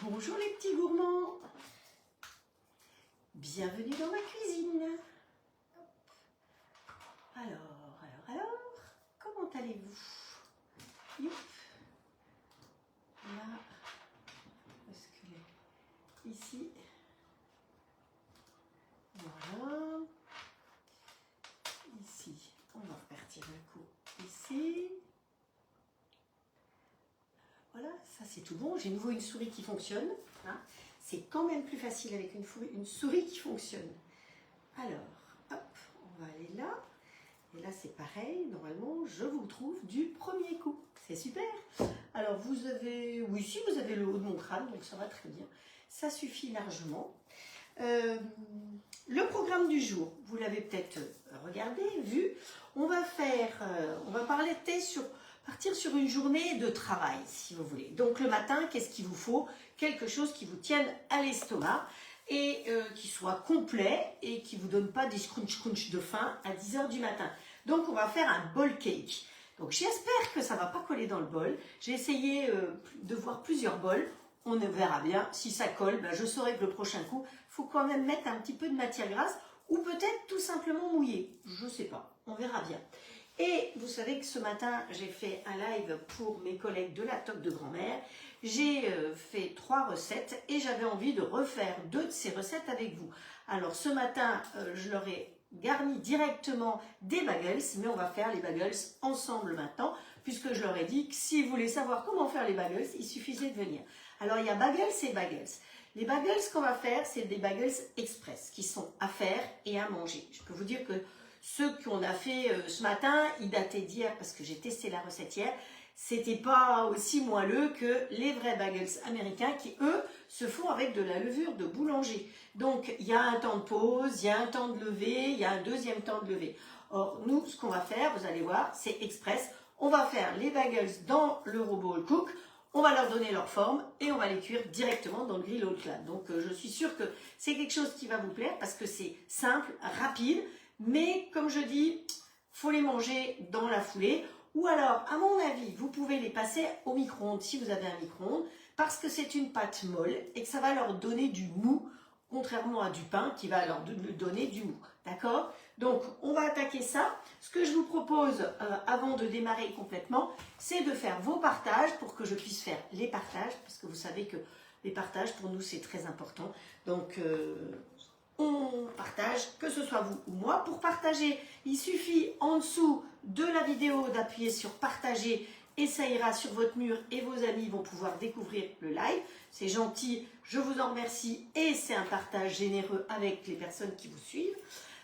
Bonjour les petits gourmands, bienvenue dans ma cuisine. Alors, comment allez-vous? Youp. Là, parce que ici, voilà, ici, on va repartir un coup ici. Voilà, ça c'est tout bon. J'ai nouveau une souris qui fonctionne. Hein. C'est quand même plus facile avec une souris qui fonctionne. Alors, hop, on va aller là. Et là c'est pareil. Normalement, je vous trouve du premier coup. C'est super. Alors vous avez, oui, si vous avez le haut de mon crâne, donc ça va très bien. Ça suffit largement. Le programme du jour, vous l'avez peut-être regardé, vu. On va partir sur une journée de travail, si vous voulez. Donc le matin, qu'est-ce qu'il vous faut? Quelque chose qui vous tienne à l'estomac et qui soit complet et qui ne vous donne pas des scrunch de faim à 10 h du matin. Donc on va faire un bol cake. Donc j'espère que ça ne va pas coller dans le bol. J'ai essayé de voir plusieurs bols. On verra bien. Si ça colle, ben je saurai que le prochain coup, il faut quand même mettre un petit peu de matière grasse ou peut-être tout simplement mouiller. Je ne sais pas. On verra bien. Et vous savez que ce matin, j'ai fait un live pour mes collègues de la Toque de Grand-Mère. J'ai fait 3 recettes et j'avais envie de refaire 2 de ces recettes avec vous. Alors ce matin, je leur ai garni directement des bagels, mais on va faire les bagels ensemble maintenant, puisque je leur ai dit que si vous voulez savoir comment faire les bagels, il suffisait de venir. Alors il y a bagels et bagels. Les bagels qu'on va faire, c'est des bagels express, qui sont à faire et à manger. Je peux vous dire que ceux qu'on a fait ce matin, ils dataient d'hier parce que j'ai testé la recette hier. C'était pas aussi moelleux que les vrais bagels américains qui, eux, se font avec de la levure de boulanger. Donc, il y a un temps de pause, il y a un temps de lever, il y a un deuxième temps de lever. Or, nous, ce qu'on va faire, vous allez voir, c'est express. On va faire les bagels dans le robot cook. On va leur donner leur forme et on va les cuire directement dans le grill haute classe. Donc, je suis sûre que c'est quelque chose qui va vous plaire parce que c'est simple, rapide. Mais comme je dis, faut les manger dans la foulée. Ou alors, à mon avis, vous pouvez les passer au micro-ondes si vous avez un micro-ondes, parce que c'est une pâte molle et que ça va leur donner du mou, contrairement à du pain qui va leur donner du mou. D'accord? Donc, on va attaquer ça. Ce que je vous propose, avant de démarrer complètement, c'est de faire vos partages pour que je puisse faire les partages, parce que vous savez que les partages, pour nous, c'est très important. Donc, on partage, que ce soit vous ou moi. Pour partager, il suffit en dessous de la vidéo d'appuyer sur partager et ça ira sur votre mur et vos amis vont pouvoir découvrir le live. C'est gentil, je vous en remercie et c'est un partage généreux avec les personnes qui vous suivent.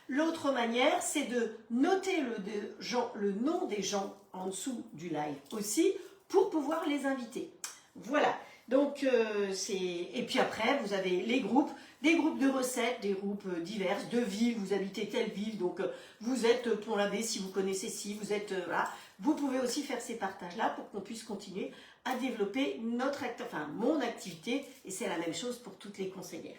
L'autre manière, c'est de noter le nom des gens en dessous du live aussi pour pouvoir les inviter. Voilà. Donc, et puis après, vous avez les groupes, des groupes de recettes, des groupes divers, de villes, vous habitez telle ville, donc vous êtes Pont-l'Abbé si vous connaissez si, vous êtes là. Vous pouvez aussi faire ces partages-là pour qu'on puisse continuer à développer mon activité, et c'est la même chose pour toutes les conseillères.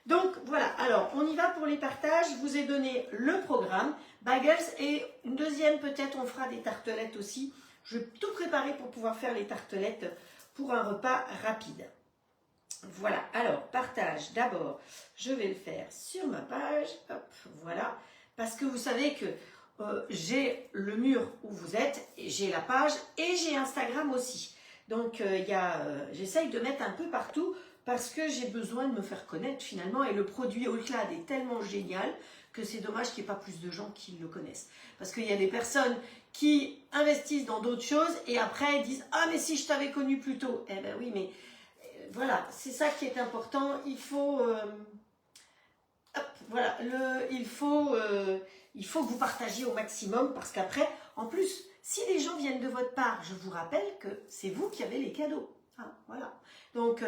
Donc voilà, alors on y va pour les partages, je vous ai donné le programme, bagels, et une deuxième peut-être on fera des tartelettes aussi. Je vais tout préparer pour pouvoir faire les tartelettes pour un repas rapide. Voilà, alors partage, d'abord, je vais le faire sur ma page, hop, voilà, parce que vous savez que j'ai le mur où vous êtes, j'ai la page et j'ai Instagram aussi. Donc j'essaye de mettre un peu partout parce que j'ai besoin de me faire connaître finalement et le produit All-Clad est tellement génial que c'est dommage qu'il n'y ait pas plus de gens qui le connaissent. Parce qu'il y a des personnes qui investissent dans d'autres choses et après disent « Ah mais si je t'avais connu plus tôt !» Eh ben oui, mais voilà, c'est ça qui est important. Il faut, il faut que vous partagiez au maximum parce qu'après, en plus, si les gens viennent de votre part, je vous rappelle que c'est vous qui avez les cadeaux. Hein, voilà. Donc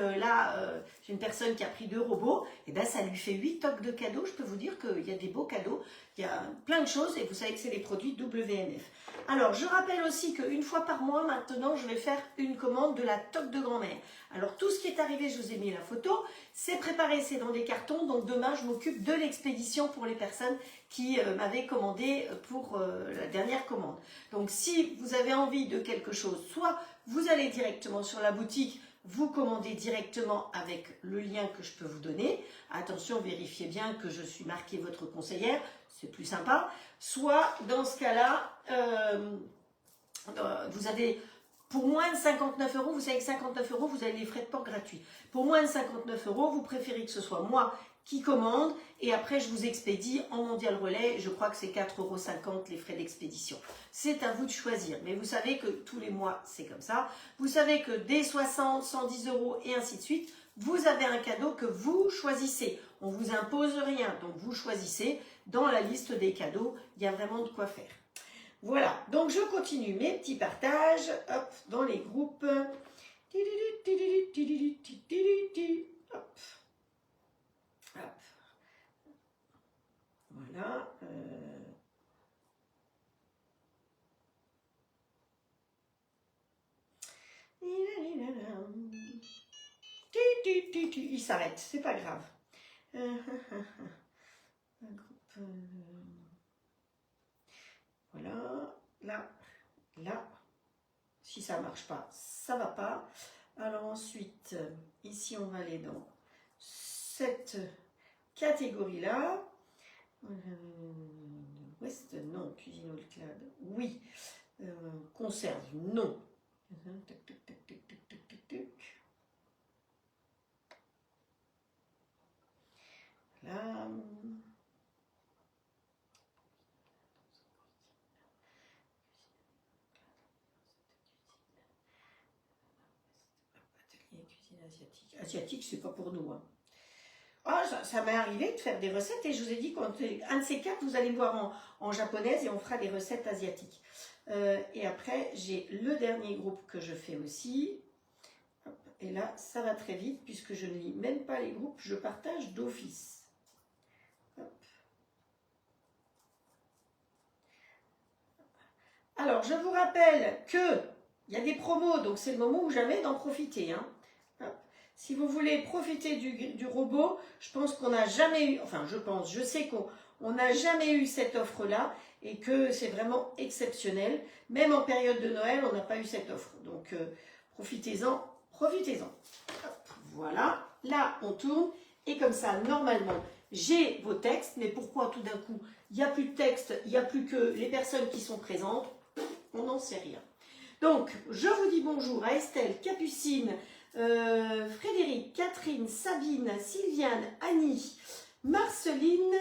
j'ai une personne qui a pris 2 robots, et ben ça lui fait 8 toques de cadeaux. Je peux vous dire qu'il y a des beaux cadeaux, il y a plein de choses et vous savez que c'est les produits WMF. Alors je rappelle aussi qu'une fois par mois maintenant je vais faire une commande de la Toque de Grand-Mère. Alors tout ce qui est arrivé, je vous ai mis la photo, c'est préparé, c'est dans des cartons, donc demain je m'occupe de l'expédition pour les personnes qui m'avaient commandé pour la dernière commande. Donc si vous avez envie de quelque chose, soit vous allez directement sur la boutique, vous commandez directement avec le lien que je peux vous donner. Attention, vérifiez bien que je suis marquée votre conseillère, c'est plus sympa. Soit, dans ce cas-là, vous avez, pour moins de 59 €, vous savez que 59 €, vous avez les frais de port gratuits. Pour moins de 59 €, vous préférez que ce soit moi qui commande et après je vous expédie en mondial relais, je crois que c'est 4,50 € les frais d'expédition. C'est à vous de choisir, mais vous savez que tous les mois c'est comme ça. Vous savez que dès 60, 110 € et ainsi de suite, vous avez un cadeau que vous choisissez. On ne vous impose rien, donc vous choisissez. Dans la liste des cadeaux, il y a vraiment de quoi faire. Voilà, donc je continue mes petits partages, hop, dans les groupes. Hop. Hop. Voilà. Il s'arrête, c'est pas grave. Un groupe, voilà, là. Si ça marche pas, ça va pas. Alors ensuite, ici on va aller dans cette catégorie-là. West, non. Cuisine au clad, oui. Conserve, non. Là. Atelier cuisine asiatique. Asiatique, c'est pas pour nous, hein. Ah, ça m'est arrivé de faire des recettes et je vous ai dit qu'un de ces quatre, vous allez me voir en japonaise et on fera des recettes asiatiques. Et après, j'ai le dernier groupe que je fais aussi. Hop, et là, ça va très vite puisque je ne lis même pas les groupes, je partage d'office. Alors, je vous rappelle qu'il y a des promos, donc c'est le moment ou jamais d'en profiter, hein. Si vous voulez profiter du robot, je pense qu'on n'a jamais eu, enfin je sais qu'on n'a jamais eu cette offre-là et que c'est vraiment exceptionnel. Même en période de Noël, on n'a pas eu cette offre. Donc profitez-en, profitez-en. Voilà, là on tourne et comme ça, normalement, j'ai vos textes. Mais pourquoi tout d'un coup, il n'y a plus de texte, il n'y a plus que les personnes qui sont présentes? On n'en sait rien. Donc, je vous dis bonjour à Estelle, Capucine, Frédéric, Catherine, Sabine, Sylviane, Annie, Marceline,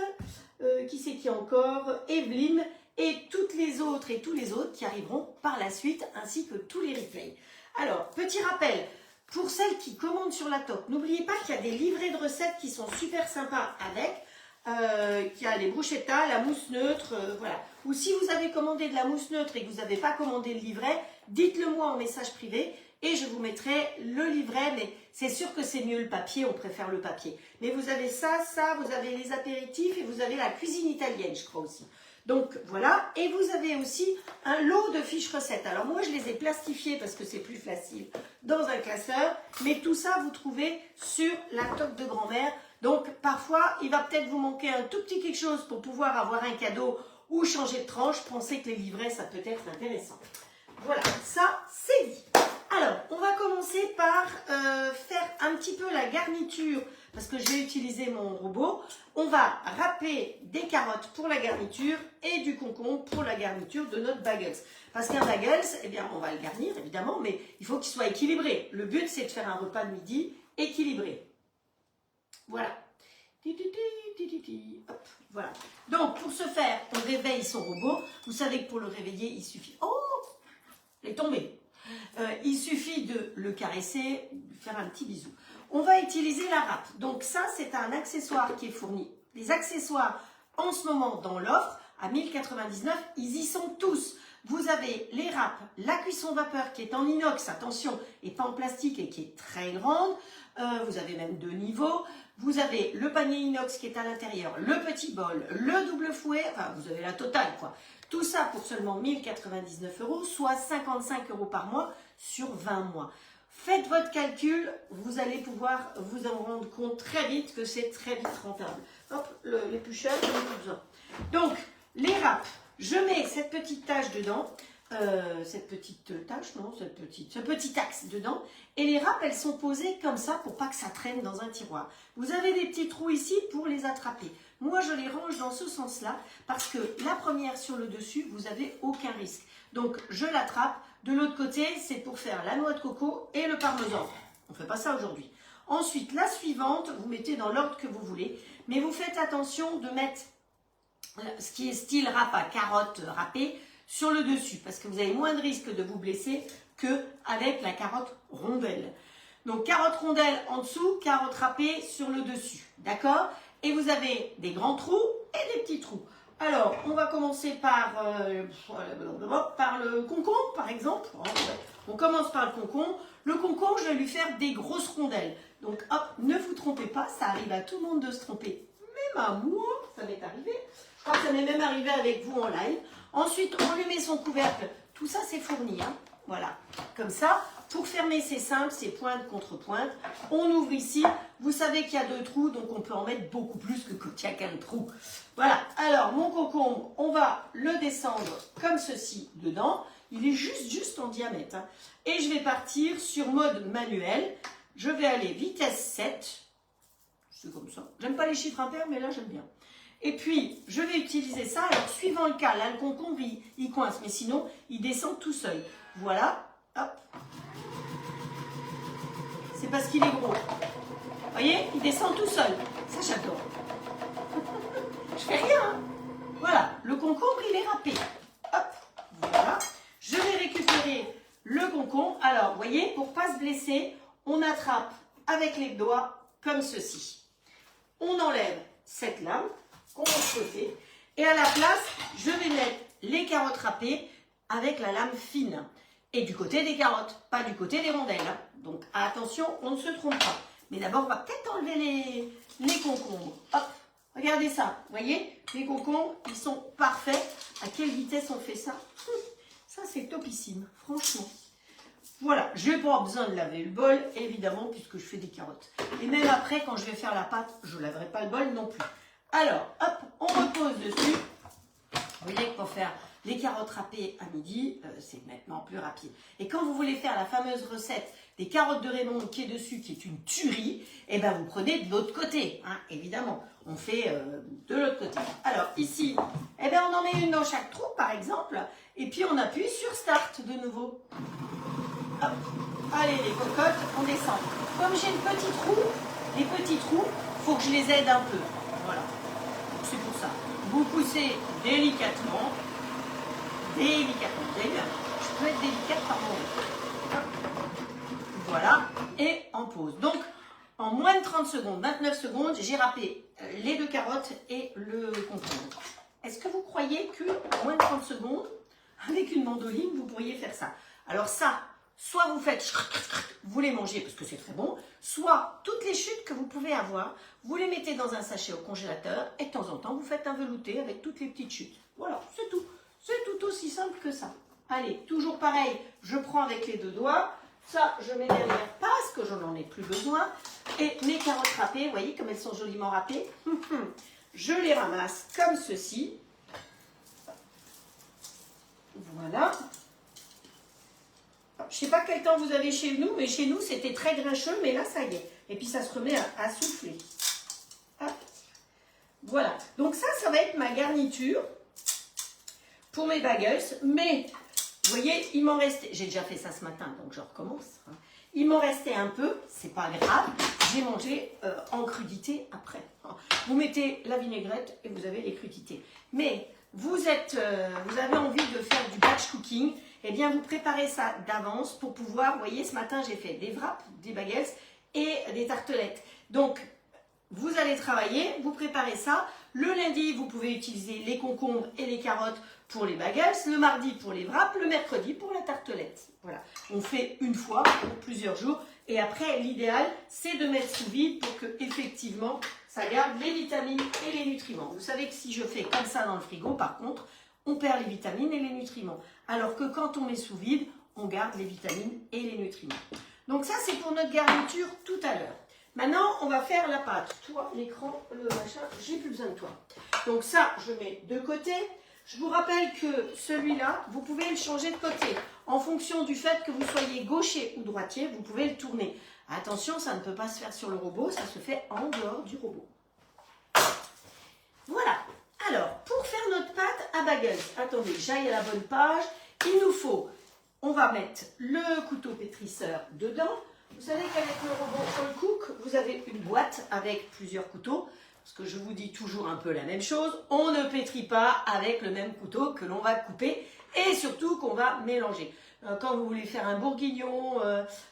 qui c'est qui encore, Evelyne et toutes les autres et tous les autres qui arriveront par la suite ainsi que tous les replays. Alors, petit rappel, pour celles qui commandent sur la top, n'oubliez pas qu'il y a des livrets de recettes qui sont super sympas avec, qu'il y a les bruschettas, la mousse neutre, voilà. Ou si vous avez commandé de la mousse neutre et que vous n'avez pas commandé le livret, dites-le moi en message privé et je vous mettrai le livret, mais c'est sûr que c'est mieux le papier, on préfère le papier. Mais vous avez ça, vous avez les apéritifs et vous avez la cuisine italienne, je crois aussi. Donc voilà, et vous avez aussi un lot de fiches recettes. Alors moi je les ai plastifiées parce que c'est plus facile dans un classeur, mais tout ça vous trouvez sur la top de grand-mère. Donc parfois il va peut-être vous manquer un tout petit quelque chose pour pouvoir avoir un cadeau ou changer de tranche. Pensez que les livrets ça peut être intéressant. Voilà, ça c'est dit. Alors, on va commencer par faire un petit peu la garniture, parce que j'ai utilisé mon robot. On va râper des carottes pour la garniture et du concombre pour la garniture de notre bagels. Parce qu'un bagels, eh bien, on va le garnir, évidemment, mais il faut qu'il soit équilibré. Le but, c'est de faire un repas de midi équilibré. Voilà. Hop, voilà. Donc, pour ce faire, on réveille son robot. Vous savez que pour le réveiller, il suffit... Oh, il est tombé. Il suffit de le caresser, de faire un petit bisou. On va utiliser la râpe. Donc ça, c'est un accessoire qui est fourni. Les accessoires, en ce moment, dans l'offre, à 1099, ils y sont tous. Vous avez les râpes, la cuisson vapeur qui est en inox, attention, et pas en plastique et qui est très grande. Vous avez même 2 niveaux. Vous avez le panier inox qui est à l'intérieur, le petit bol, le double fouet, enfin vous avez la totale quoi. Tout ça pour seulement 1099 €, soit 55 € par mois sur 20 mois. Faites votre calcul, vous allez pouvoir vous en rendre compte très vite que c'est très vite rentable. Hop, l'éplucheur, j'en ai plus besoin. Donc, les râpes, je mets cette petite tache dedans cette petite tache, non, ce petit axe dedans. Et les râpes, elles sont posées comme ça pour pas que ça traîne dans un tiroir. Vous avez des petits trous ici pour les attraper. Moi, je les range dans ce sens-là parce que la première sur le dessus, vous n'avez aucun risque. Donc, je l'attrape. De l'autre côté, c'est pour faire la noix de coco et le parmesan. On ne fait pas ça aujourd'hui. Ensuite, la suivante, vous mettez dans l'ordre que vous voulez. Mais vous faites attention de mettre ce qui est style râpe à carotte râpée sur le dessus, parce que vous avez moins de risque de vous blesser qu'avec la carotte rondelle. Donc carotte rondelle en dessous, carotte râpée sur le dessus, d'accord? Et vous avez des grands trous et des petits trous. Alors, on va commencer par le concombre, par exemple. On commence par le concombre. Le concombre, je vais lui faire des grosses rondelles. Donc, hop, ne vous trompez pas, ça arrive à tout le monde de se tromper. Même à moi, ça m'est arrivé. Je crois que ça m'est même arrivé avec vous en live. Ensuite, on lui met son couvercle. Tout ça, c'est fourni. Hein. Voilà, comme ça. Pour fermer, c'est simple, c'est pointe contre pointe. On ouvre ici. Vous savez qu'il y a 2 trous, donc on peut en mettre beaucoup plus que quand il n'y a qu'un trou. Voilà. Alors, mon concombre, on va le descendre comme ceci dedans. Il est juste en diamètre. Hein. Et je vais partir sur mode manuel. Je vais aller vitesse 7. C'est comme ça. J'aime pas les chiffres impairs, mais là, j'aime bien. Et puis, je vais utiliser ça. Alors, suivant le cas, là, le concombre, il coince. Mais sinon, il descend tout seul. Voilà. Hop. C'est parce qu'il est gros. Vous voyez, il descend tout seul. Ça, j'adore. Je fais rien. Hein. Voilà. Le concombre, il est râpé. Hop. Voilà. Je vais récupérer le concombre. Alors, vous voyez, pour ne pas se blesser, on attrape avec les doigts comme ceci. On enlève cette lame qu'on va de côté. Et à la place, je vais mettre les carottes râpées avec la lame fine. Et du côté des carottes, pas du côté des rondelles. Hein. Donc attention, on ne se trompe pas. Mais d'abord, on va peut-être enlever les concombres. Hop, regardez ça. Vous voyez, les concombres, ils sont parfaits. À quelle vitesse on fait ça? Ça, c'est topissime, franchement. Voilà, je n'ai pas besoin de laver le bol, évidemment, puisque je fais des carottes. Et même après, quand je vais faire la pâte, je ne laverai pas le bol non plus. Alors, hop, on repose dessus. Vous voyez que pour faire les carottes râpées à midi, c'est maintenant plus rapide. Et quand vous voulez faire la fameuse recette des carottes de Raymond qui est dessus, qui est une tuerie, et ben vous prenez de l'autre côté, hein, évidemment. On fait de l'autre côté. Alors ici, eh ben on en met une dans chaque trou, par exemple, et puis on appuie sur Start de nouveau. Hop. Allez, les cocottes, on descend. Comme j'ai les petits trous, il faut que je les aide un peu. Voilà. C'est pour ça. Vous poussez délicatement. Délicatement. Vous avez vu, je peux être délicate par moment. Voilà. Et en pause. Donc, en moins de 30 secondes, 29 secondes, j'ai râpé les 2 carottes et le concombre. Est-ce que vous croyez qu'en moins de 30 secondes, avec une mandoline, vous pourriez faire ça? Alors ça, soit vous faites, vous les mangez parce que c'est très bon, soit toutes les chutes que vous pouvez avoir, vous les mettez dans un sachet au congélateur et de temps en temps, vous faites un velouté avec toutes les petites chutes. Voilà, c'est tout. C'est tout aussi simple que ça. Allez, toujours pareil, je prends avec les 2 doigts. Ça, je mets derrière parce que je n'en ai plus besoin. Et mes carottes râpées, vous voyez comme elles sont joliment râpées. Je les ramasse comme ceci. Voilà. Je ne sais pas quel temps vous avez chez nous, mais chez nous, c'était très grincheux, mais là, ça y est. Et puis, ça se remet à souffler. Hop. Voilà. Donc ça, ça va être ma garniture pour mes bagels. Mais, vous voyez, il m'en restait... J'ai déjà fait ça ce matin, donc je recommence. Hein. Il m'en restait un peu, c'est pas grave. J'ai mangé en crudité après. Vous mettez la vinaigrette et vous avez les crudités. Mais vous avez envie de faire du batch cooking, eh bien vous préparez ça d'avance pour pouvoir, vous voyez, ce matin j'ai fait des wraps, des bagels et des tartelettes. Donc, vous allez travailler, vous préparez ça. Le lundi, vous pouvez utiliser les concombres et les carottes pour les bagels. Le mardi pour les wraps, le mercredi pour la tartelette. Voilà, on fait une fois pour plusieurs jours. Et après, l'idéal, c'est de mettre sous vide pour que, effectivement, ça garde les vitamines et les nutriments. Vous savez que si je fais comme ça dans le frigo, par contre, on perd les vitamines et les nutriments. Alors que quand on met sous vide, on garde les vitamines et les nutriments. Donc ça, c'est pour notre garniture tout à l'heure. Maintenant, on va faire la pâte. Toi, l'écran, le machin, j'ai plus besoin de toi. Donc ça, je mets de côté. Je vous rappelle que celui-là, vous pouvez le changer de côté. En fonction du fait que vous soyez gaucher ou droitier, vous pouvez le tourner. Attention, ça ne peut pas se faire sur le robot, ça se fait en dehors du robot. Voilà. Alors, pour faire notre pâte à bagels, attendez, j'aille à la bonne page. Il nous faut, on va mettre le couteau pétrisseur dedans. Vous savez qu'avec le robot All Cook, vous avez une boîte avec plusieurs couteaux. Parce que je vous dis toujours un peu la même chose, on ne pétrit pas avec le même couteau que l'on va couper et surtout qu'on va mélanger. Quand vous voulez faire un bourguignon,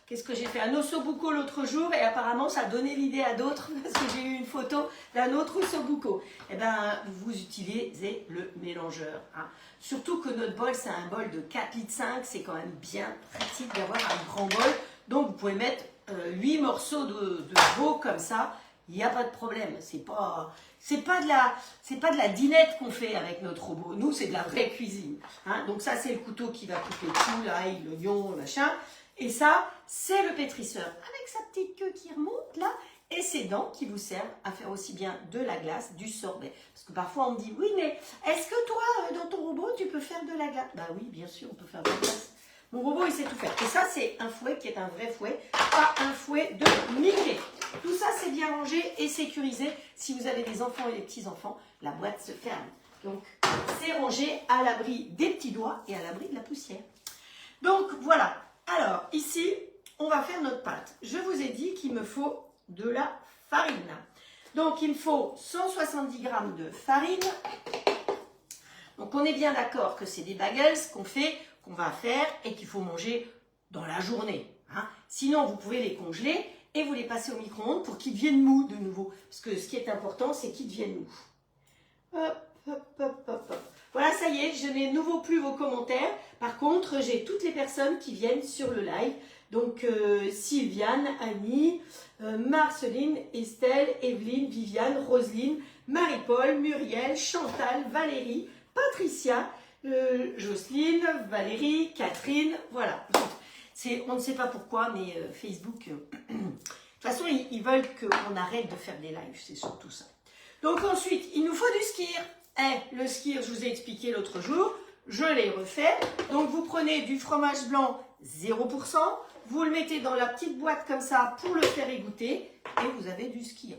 qu'est-ce que j'ai fait? Un ossobuco l'autre jour et apparemment ça a donné l'idée à d'autres parce que j'ai eu une photo d'un autre ossobuco. Eh bien, vous utilisez le mélangeur. Hein. Surtout que notre bol, c'est un bol de 4,5 litres, c'est quand même bien pratique d'avoir un grand bol. Donc vous pouvez mettre 8 morceaux de veau comme ça. Il n'y a pas de problème, c'est pas de la dinette qu'on fait avec notre robot. Nous, c'est de la vraie cuisine. Hein. Donc ça, c'est le couteau qui va couper tout, l'ail, l'oignon, le machin. Et ça, c'est le pétrisseur avec sa petite queue qui remonte là et ses dents qui vous servent à faire aussi bien de la glace, du sorbet. Parce que parfois, on me dit, oui, mais est-ce que toi, dans ton robot, tu peux faire de la glace? Bah oui, bien sûr, on peut faire de la glace. Mon robot, il sait tout faire. Et ça, c'est un fouet qui est un vrai fouet, pas un fouet de Mickey. Tout ça, c'est bien rangé et sécurisé. Si vous avez des enfants et des petits-enfants, la boîte se ferme. Donc, c'est rangé à l'abri des petits doigts et à l'abri de la poussière. Donc, voilà. Alors, ici, on va faire notre pâte. Je vous ai dit qu'il me faut de la farine. Donc, il me faut 170 g de farine. Donc, on est bien d'accord que c'est des bagels qu'on va faire et qu'il faut manger dans la journée. Hein. Sinon, vous pouvez les congeler et vous les passez au micro-ondes pour qu'ils deviennent mous de nouveau. Parce que ce qui est important, c'est qu'ils deviennent mous. Hop, hop, hop, hop, hop. Voilà, ça y est, je n'ai de nouveau plus vos commentaires. Par contre, j'ai toutes les personnes qui viennent sur le live. Donc, Sylviane, Annie, Marceline, Estelle, Evelyne, Viviane, Roselyne, Marie-Paul, Muriel, Chantal, Valérie, Patricia, Jocelyne, Valérie, Catherine, voilà. On ne sait pas pourquoi, mais Facebook, de toute façon, ils veulent qu'on arrête de faire des lives, c'est surtout ça. Donc ensuite, il nous faut du skyr. Le skyr, je vous ai expliqué l'autre jour, je l'ai refait. Donc vous prenez du fromage blanc 0%, vous le mettez dans la petite boîte comme ça pour le faire égoutter et vous avez du skyr.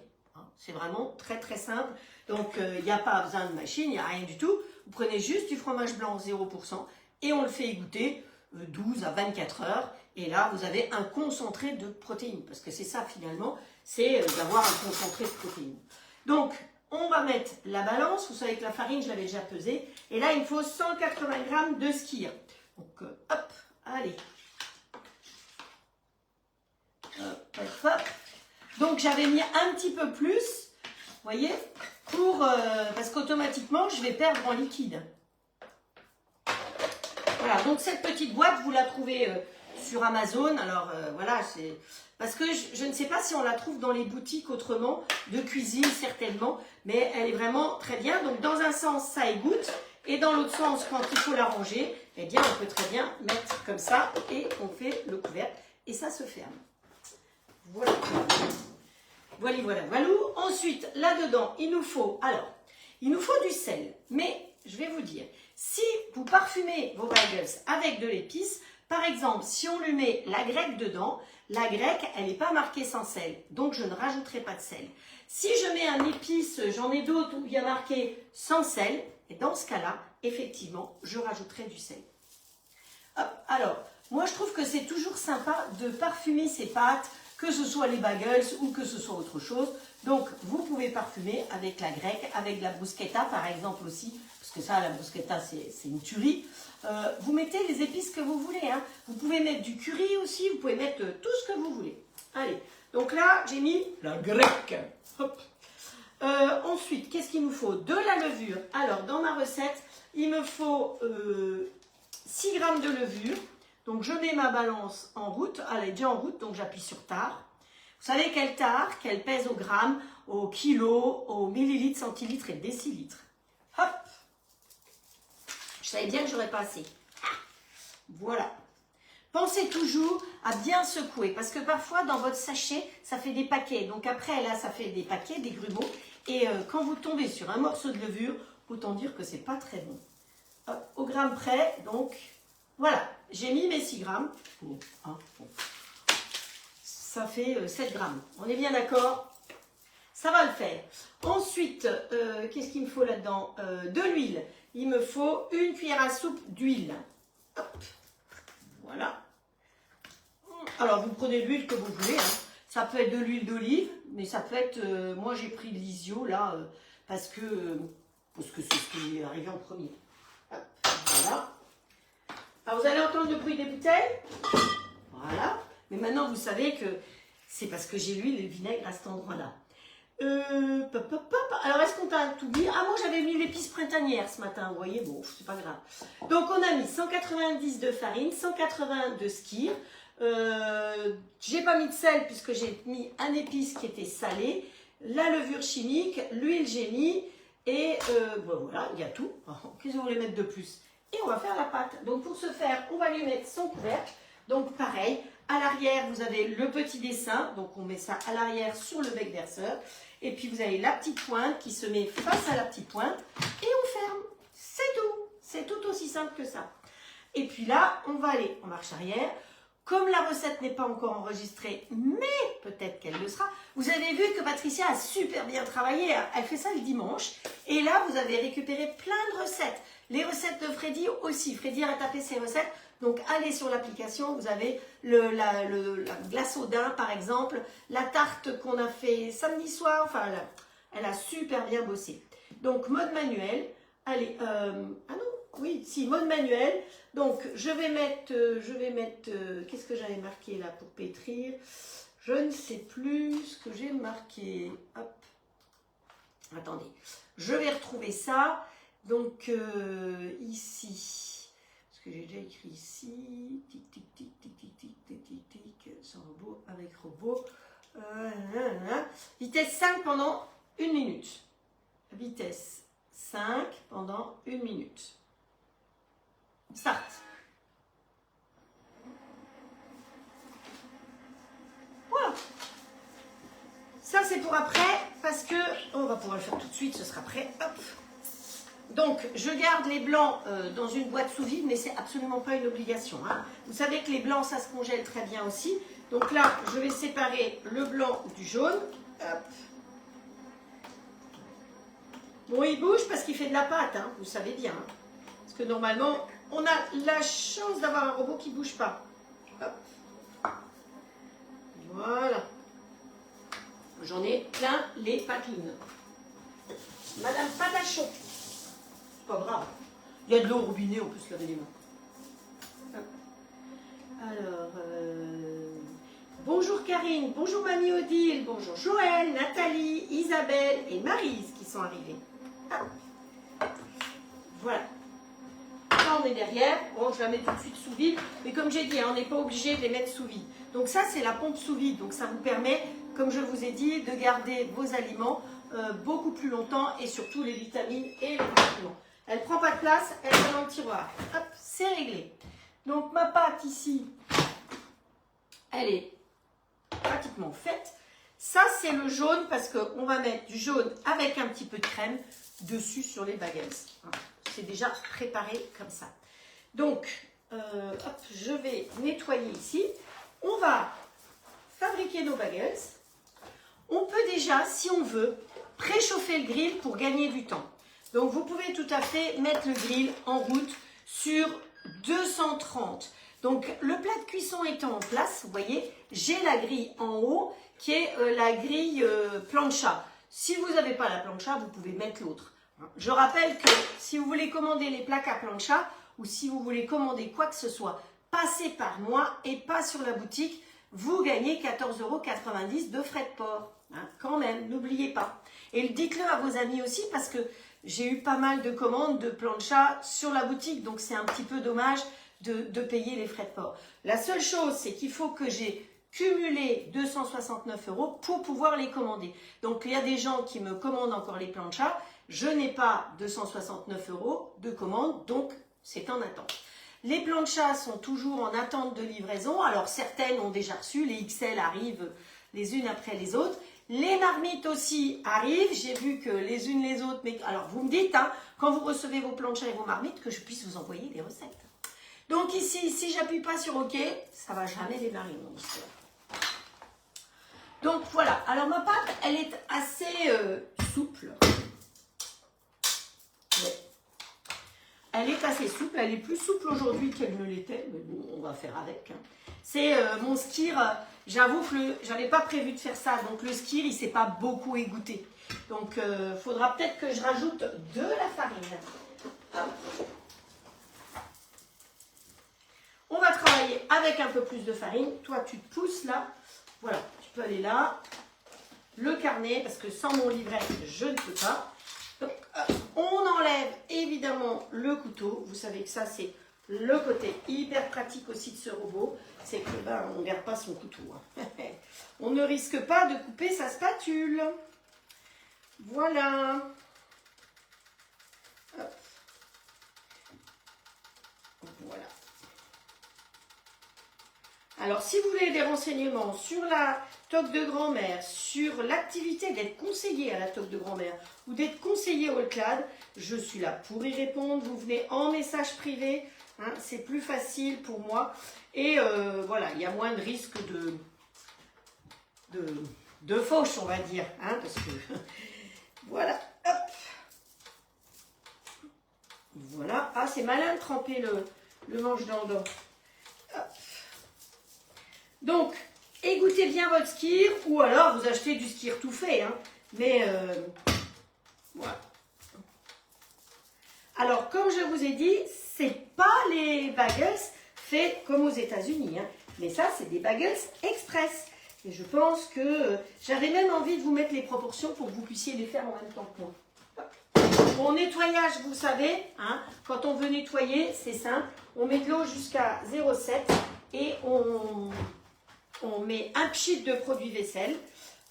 C'est vraiment très très simple. Donc il n'y a pas besoin de machine, il n'y a rien du tout. Vous prenez juste du fromage blanc 0% et on le fait égoutter 12 à 24 heures. Et là, vous avez un concentré de protéines. Parce que c'est ça finalement, c'est d'avoir un concentré de protéines. Donc, on va mettre la balance. Vous savez que la farine, je l'avais déjà pesée. Et là, il me faut 180 g de skyr. Donc, hop, allez. Hop, hop, hop. Donc, j'avais mis un petit peu plus, vous voyez, parce qu'automatiquement, je vais perdre en liquide. Voilà, donc cette petite boîte, vous la trouvez sur Amazon. Alors, voilà, c'est parce que je ne sais pas si on la trouve dans les boutiques autrement, de cuisine certainement, mais elle est vraiment très bien. Donc, dans un sens, ça égoutte, et dans l'autre sens, quand il faut la ranger, eh bien, on peut très bien mettre comme ça, et on fait le couvercle, et ça se ferme. Voilà. Voilà, voilà, voilà. Ensuite, là-dedans, il nous faut du sel. Mais, je vais vous dire, si vous parfumez vos bagels avec de l'épice, par exemple, si on lui met la grecque dedans, la grecque, elle n'est pas marquée sans sel. Donc, je ne rajouterai pas de sel. Si je mets un épice, j'en ai d'autres où il y a marqué sans sel, et dans ce cas-là, effectivement, je rajouterai du sel. Hop, alors, moi, je trouve que c'est toujours sympa de parfumer ses pâtes, que ce soit les bagels ou que ce soit autre chose. Donc, vous pouvez parfumer avec la grecque, avec de la bruschetta par exemple aussi, parce que ça, la bruschetta, c'est une tuerie. Vous mettez les épices que vous voulez. Hein. Vous pouvez mettre du curry aussi, vous pouvez mettre tout ce que vous voulez. Allez, donc là, j'ai mis la grecque. Hop. Ensuite, qu'est-ce qu'il nous faut? De la levure. Alors, dans ma recette, il me faut 6 g de levure. Donc, je mets ma balance en route. Elle est déjà en route, donc j'appuie sur tare. Vous savez quelle tare? Qu'elle pèse au gramme, au kilo, au millilitre, centilitre et décilitre. Hop! Je savais bien que j'aurais pas assez. Voilà. Pensez toujours à bien secouer, parce que parfois, dans votre sachet, ça fait des paquets. Donc après, là, ça fait des paquets, des grumeaux. Et quand vous tombez sur un morceau de levure, autant dire que c'est pas très bon. hop, au gramme près. Donc, voilà, j'ai mis mes 6 grammes. Bon, hein, bon. Ça fait 7 grammes. On est bien d'accord? Ça va le faire. Ensuite, qu'est-ce qu'il me faut là-dedans? De l'huile. Il me faut une cuillère à soupe d'huile. Hop, voilà. Alors, vous prenez l'huile que vous voulez. Hein. Ça peut être de l'huile d'olive, mais ça peut être... moi, j'ai pris l'Isio, là, parce que c'est ce qui est arrivé en premier. Hop, voilà. Alors, vous allez entendre le bruit des bouteilles. Voilà. Mais maintenant, vous savez que c'est parce que j'ai l'huile et le vinaigre à cet endroit-là. Alors, est-ce qu'on t'a tout dit? Ah, moi, j'avais mis l'épice printanière ce matin, vous voyez, bon, c'est pas grave. Donc, on a mis 190 de farine, 180 de skyr. J'ai pas mis de sel puisque j'ai mis un épice qui était salé, la levure chimique, l'huile j'ai mis, et bon, voilà, il y a tout. Qu'est-ce que vous voulez mettre de plus? Et on va faire la pâte. Donc, pour ce faire, on va lui mettre son couvercle. Donc, pareil, à l'arrière, vous avez le petit dessin. Donc, on met ça à l'arrière sur le bec verseur. Et puis, vous avez la petite pointe qui se met face à la petite pointe. Et on ferme. C'est tout. C'est tout aussi simple que ça. Et puis là, on va aller en marche arrière. Comme la recette n'est pas encore enregistrée, mais peut-être qu'elle le sera, vous avez vu que Patricia a super bien travaillé. Elle fait ça le dimanche. Et là, vous avez récupéré plein de recettes. Les recettes de Freddy aussi. Freddy a tapé ses recettes. Donc, allez sur l'application. Vous avez la glace au daim, par exemple. La tarte qu'on a fait samedi soir. Enfin, elle a super bien bossé. Donc, mode manuel. Allez, ah non. Oui, si, mode manuel. Donc, je vais mettre qu'est-ce que j'avais marqué là pour pétrir? Je ne sais plus ce que j'ai marqué. Hop. Attendez, je vais retrouver ça. Donc, ici, parce que j'ai déjà écrit ici. Tic, tic, tic, tic, tic, tic, tic, tic, tic, sans robot, avec robot. Vitesse 5 pendant 1 minute. Vitesse 5 pendant 1 minute. Start. Voilà. Ça, c'est pour après, parce que on va pouvoir le faire tout de suite, ce sera prêt. Hop. Donc, je garde les blancs dans une boîte sous vide, mais c'est absolument pas une obligation. Hein. Vous savez que les blancs, ça se congèle très bien aussi. Donc là, je vais séparer le blanc du jaune. Hop. Bon, il bouge parce qu'il fait de la pâte, hein, vous savez bien. Hein. Parce que normalement, on a la chance d'avoir un robot qui ne bouge pas. Hop. Voilà. J'en ai plein les patines. Madame Patachon. C'est pas grave. Il y a de l'eau au robinet, on peut se laver les mains. Hop. Alors, bonjour Karine, bonjour Mamie Odile, bonjour Joël, Nathalie, Isabelle et Maryse qui sont arrivées. Hop. Voilà. Là, on est derrière. Bon, je la mets tout de suite sous vide. Mais comme j'ai dit, hein, on n'est pas obligé de les mettre sous vide. Donc ça, c'est la pompe sous vide. Donc ça vous permet, comme je vous ai dit, de garder vos aliments beaucoup plus longtemps et surtout les vitamines et les nutriments. Elle ne prend pas de place, elle est dans le tiroir. Hop, c'est réglé. Donc ma pâte ici, elle est pratiquement faite. Ça, c'est le jaune parce qu'on va mettre du jaune avec un petit peu de crème dessus sur les bagels. C'est déjà préparé comme ça. Donc, hop, je vais nettoyer ici. On va fabriquer nos bagels. On peut déjà, si on veut, préchauffer le grill pour gagner du temps. Donc, vous pouvez tout à fait mettre le grill en route sur 230. Donc, le plat de cuisson étant en place, vous voyez, j'ai la grille en haut qui est la grille plancha. Si vous n'avez pas la plancha, vous pouvez mettre l'autre. Je rappelle que si vous voulez commander les plaques à plancha ou si vous voulez commander quoi que ce soit, passez par moi et pas sur la boutique, vous gagnez 14,90 € de frais de port. Hein, quand même, n'oubliez pas. Et dites-le à vos amis aussi parce que j'ai eu pas mal de commandes de plancha sur la boutique, donc c'est un petit peu dommage de payer les frais de port. La seule chose, c'est qu'il faut que j'ai cumulé 269 € pour pouvoir les commander. Donc, il y a des gens qui me commandent encore les planchas. Je n'ai pas 269 € de commande, donc c'est en attente. Les planchas sont toujours en attente de livraison. Alors, certaines ont déjà reçu, les XL arrivent les unes après les autres. Les marmites aussi arrivent. J'ai vu que les unes les autres... Mais alors, vous me dites, hein, quand vous recevez vos planchers et vos marmites, que je puisse vous envoyer des recettes. Donc ici, si j'appuie pas sur OK, ça va jamais démarrer mon histoire. Donc voilà. Alors ma pâte, elle est assez souple. Ouais. Elle est assez souple. Elle est plus souple aujourd'hui qu'elle ne l'était. Mais bon, on va faire avec. Hein. C'est mon skyr. J'avoue que je n'avais pas prévu de faire ça. Donc le skyr, il ne s'est pas beaucoup égoutté. Donc il faudra peut-être que je rajoute de la farine. Hop. On va travailler avec un peu plus de farine. Toi, tu te pousses là. Voilà, tu peux aller là. Le carnet, parce que sans mon livret, je ne peux pas. Donc, on enlève évidemment le couteau. Vous savez que ça, c'est le côté hyper pratique aussi de ce robot. C'est que on ne garde pas son couteau. Hein. On ne risque pas de couper sa spatule. Voilà. Hop. Voilà. Alors, si vous voulez des renseignements sur la toque de grand-mère, sur l'activité d'être conseiller à la toque de grand-mère ou d'être conseiller au CLAD, je suis là pour y répondre. Vous venez en message privé, hein, c'est plus facile pour moi. Et voilà, il y a moins de risque de fauche, on va dire. Hein, parce que, voilà, hop. Voilà. Ah, c'est malin de tremper le manche dans le dos. Hop. Donc, égouttez bien votre skyr ou alors vous achetez du skyr tout fait. Hein. Mais voilà. Alors, comme je vous ai dit, c'est pas les bagels faits comme aux États-Unis. Hein. Mais ça, c'est des bagels express. Et je pense que j'avais même envie de vous mettre les proportions pour que vous puissiez les faire en même temps que moi. Pour nettoyage, vous savez, hein, quand on veut nettoyer, c'est simple. On met de l'eau jusqu'à 0,7 et on met un pchit de produit vaisselle.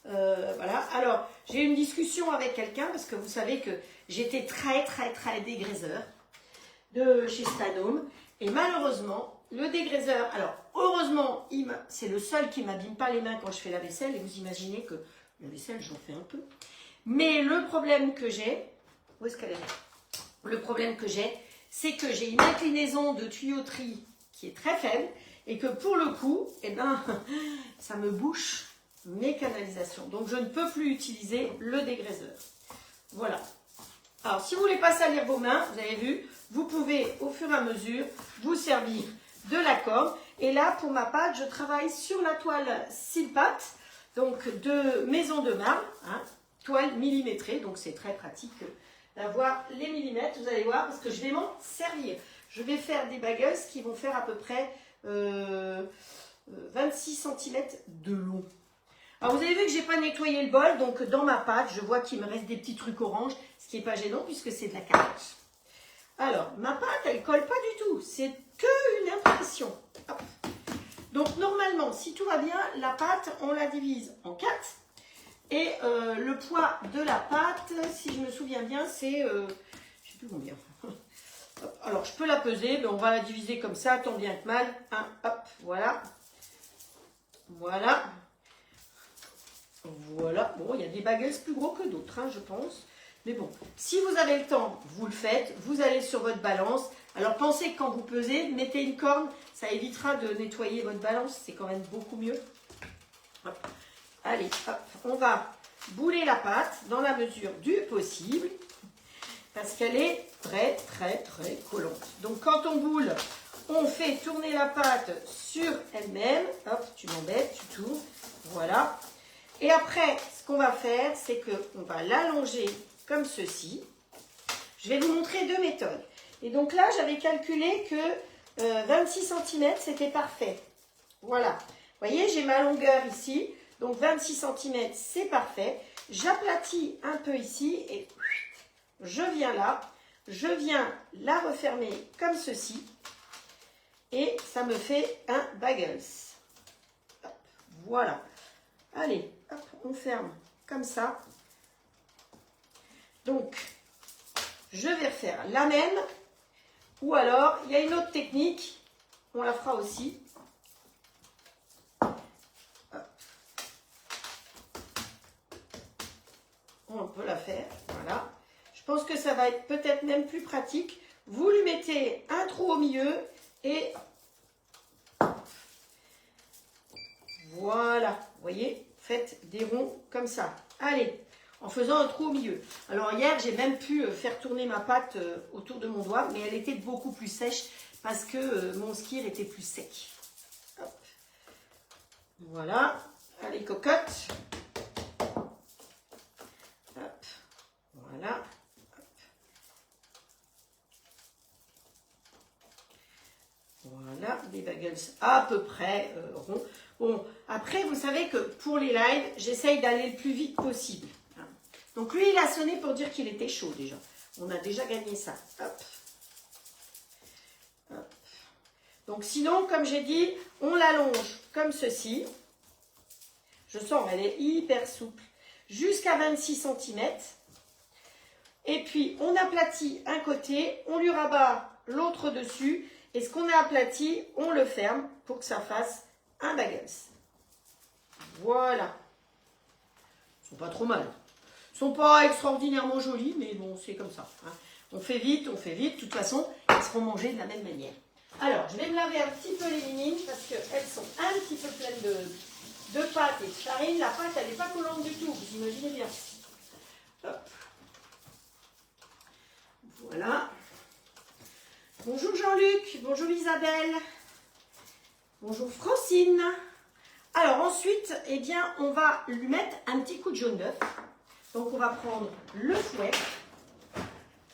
Voilà. Alors, j'ai eu une discussion avec quelqu'un parce que vous savez que j'étais très dégraisseur de chez Stanome. Et malheureusement, le dégraisseur, alors heureusement, c'est le seul qui ne m'abîme pas les mains quand je fais la vaisselle. Et vous imaginez que la vaisselle, j'en fais un peu. Mais le problème que j'ai, où est-ce qu'elle est? Le problème que j'ai, c'est que j'ai une inclinaison de tuyauterie qui est très faible. Et que pour le coup, eh ben, ça me bouche mes canalisations. Donc, je ne peux plus utiliser le dégraisseur. Voilà. Alors, si vous ne voulez pas salir vos mains, vous avez vu, vous pouvez au fur et à mesure vous servir de la corde. Et là, pour ma pâte, je travaille sur la toile Silpat, donc de Maison de Marne, hein, toile millimétrée. Donc, c'est très pratique d'avoir les millimètres. Vous allez voir, parce que je vais m'en servir. Je vais faire des bagels qui vont faire à peu près 26 cm de long. Alors vous avez vu que je n'ai pas nettoyé le bol, donc dans ma pâte, je vois qu'il me reste des petits trucs orange, ce qui n'est pas gênant puisque c'est de la carotte. Alors, ma pâte, elle ne colle pas du tout, c'est qu'une impression. Hop. Donc normalement, si tout va bien, la pâte, on la divise en 4. Et le poids de la pâte, si je me souviens bien, c'est, je ne sais plus combien. Alors, je peux la peser, mais on va la diviser comme ça, tant bien que mal. Hein, hop, voilà. Voilà. Voilà. Bon, il y a des bagels plus gros que d'autres, hein, je pense. Mais bon, si vous avez le temps, vous le faites. Vous allez sur votre balance. Alors, pensez que quand vous pesez, mettez une corne. Ça évitera de nettoyer votre balance. C'est quand même beaucoup mieux. Hop. Allez, hop. On va bouler la pâte dans la mesure du possible. Parce qu'elle est très collante. Donc quand on boule, on fait tourner la pâte sur elle-même. Hop, tu m'embêtes, tu tournes. Voilà. Et après, ce qu'on va faire, c'est qu'on va l'allonger comme ceci. Je vais vous montrer deux méthodes. Et donc là, j'avais calculé que 26 cm, c'était parfait. Voilà. Vous voyez, j'ai ma longueur ici. Donc 26 cm, c'est parfait. J'aplatis un peu ici et je viens là, je viens la refermer comme ceci et ça me fait un bagels. Hop, voilà. Allez, hop, on ferme comme ça. Donc, je vais refaire la même ou alors, il y a une autre technique, on la fera aussi. Hop. peut la faire. Voilà. Je pense que ça va être peut-être même plus pratique. Vous lui mettez un trou au milieu et voilà. Vous voyez, faites des ronds comme ça. Allez, en faisant un trou au milieu. Alors hier, j'ai même pu faire tourner ma pâte autour de mon doigt, mais elle était beaucoup plus sèche parce que mon skir était plus sec. Hop. Voilà. Allez, cocotte. Hop. Voilà. Voilà, des bagels à peu près ronds. Bon, après, vous savez que pour les lives, j'essaye d'aller le plus vite possible. Donc lui, il a sonné pour dire qu'il était chaud déjà. On a déjà gagné ça. Hop. Hop. Donc sinon, comme j'ai dit, on l'allonge comme ceci. Je sens, elle est hyper souple. Jusqu'à 26 cm. Et puis, on aplatit un côté, on lui rabat l'autre dessus. Et ce qu'on a aplati, on le ferme pour que ça fasse un bagels. Voilà. Ils sont pas trop mal. Ils sont pas extraordinairement jolis, mais bon, c'est comme ça. Hein. On fait vite, on fait vite. De toute façon, ils seront mangés de la même manière. Alors, je vais me laver un petit peu les mimines parce qu'elles sont un petit peu pleines de pâte et de farine. La pâte, elle n'est pas collante du tout, vous imaginez bien. Hop. Voilà. Bonjour Jean-Luc, bonjour Isabelle, bonjour Francine. Alors ensuite, eh bien, on va lui mettre un petit coup de jaune d'œuf. Donc on va prendre le fouet,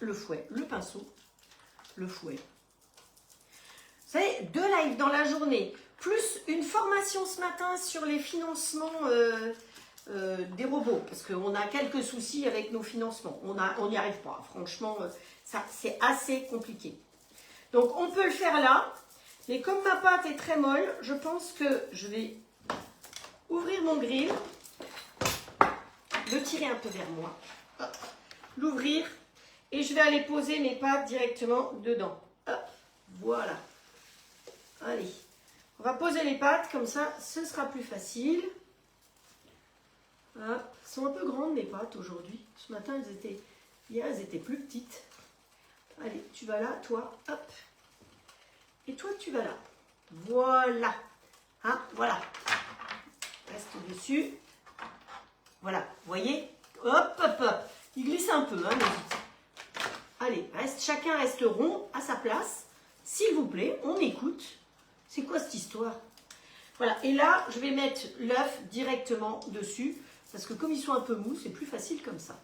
le pinceau, le fouet. Vous savez, 2 lives dans la journée, plus une formation ce matin sur les financements des robots, parce qu'on a quelques soucis avec nos financements. On n'y arrive pas, franchement, ça c'est assez compliqué. Donc on peut le faire là, mais comme ma pâte est très molle, je pense que je vais ouvrir mon grill, le tirer un peu vers moi, l'ouvrir, et je vais aller poser mes pâtes directement dedans. Hop, voilà. Allez, on va poser les pâtes, comme ça, ce sera plus facile. Hop. Elles sont un peu grandes mes pâtes aujourd'hui. Ce matin, hier, elles étaient plus petites. Allez, tu vas là, toi, hop. Et toi, tu vas là. Voilà. Hein, voilà. Reste dessus. Voilà, vous voyez? Hop, hop, hop. Il glisse un peu, hein, allez, chacun reste rond à sa place. S'il vous plaît, on écoute. C'est quoi cette histoire? Voilà, et là, je vais mettre l'œuf directement dessus. Parce que comme ils sont un peu mous, c'est plus facile comme ça.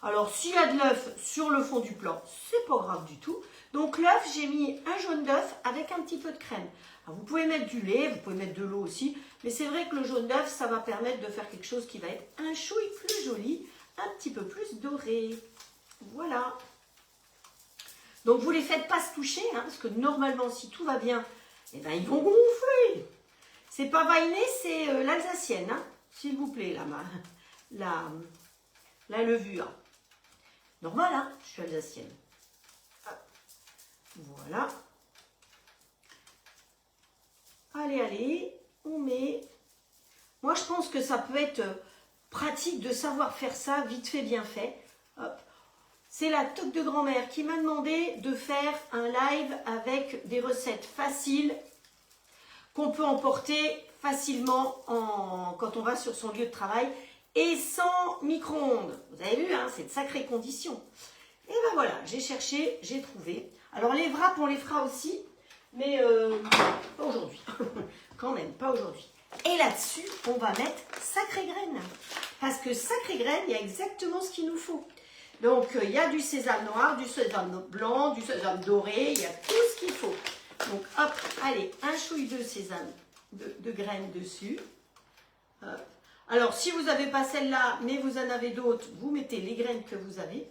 Alors, s'il y a de l'œuf sur le fond du plat, c'est pas grave du tout. Donc, l'œuf, j'ai mis un jaune d'œuf avec un petit peu de crème. Alors, vous pouvez mettre du lait, vous pouvez mettre de l'eau aussi. Mais c'est vrai que le jaune d'œuf, ça va permettre de faire quelque chose qui va être un chouï plus joli, un petit peu plus doré. Voilà. Donc, vous ne les faites pas se toucher, hein, parce que normalement, si tout va bien, eh ben, ils vont gonfler. C'est pas vainé, c'est l'alsacienne, hein, s'il vous plaît, la levure. Normal, hein, je suis alsacienne. Voilà. Allez, allez, on met. Moi, je pense que ça peut être pratique de savoir faire ça, vite fait, bien fait. Hop. C'est la toque de grand-mère qui m'a demandé de faire un live avec des recettes faciles qu'on peut emporter facilement quand on va sur son lieu de travail et sans micro-ondes. Vous avez vu, hein, c'est de sacrées conditions. Et ben voilà, j'ai cherché, j'ai trouvé. Alors les wraps, on les fera aussi, mais pas aujourd'hui. Quand même, pas aujourd'hui. Et là-dessus, on va mettre sacré graine. Parce que sacré graine, il y a exactement ce qu'il nous faut. Donc, il y a du sésame noir, du sésame blanc, du sésame doré, il y a tout ce qu'il faut. Donc, hop, allez, un chouille de sésame, de graines dessus. Hop. Alors, si vous n'avez pas celle-là, mais vous en avez d'autres, vous mettez les graines que vous avez.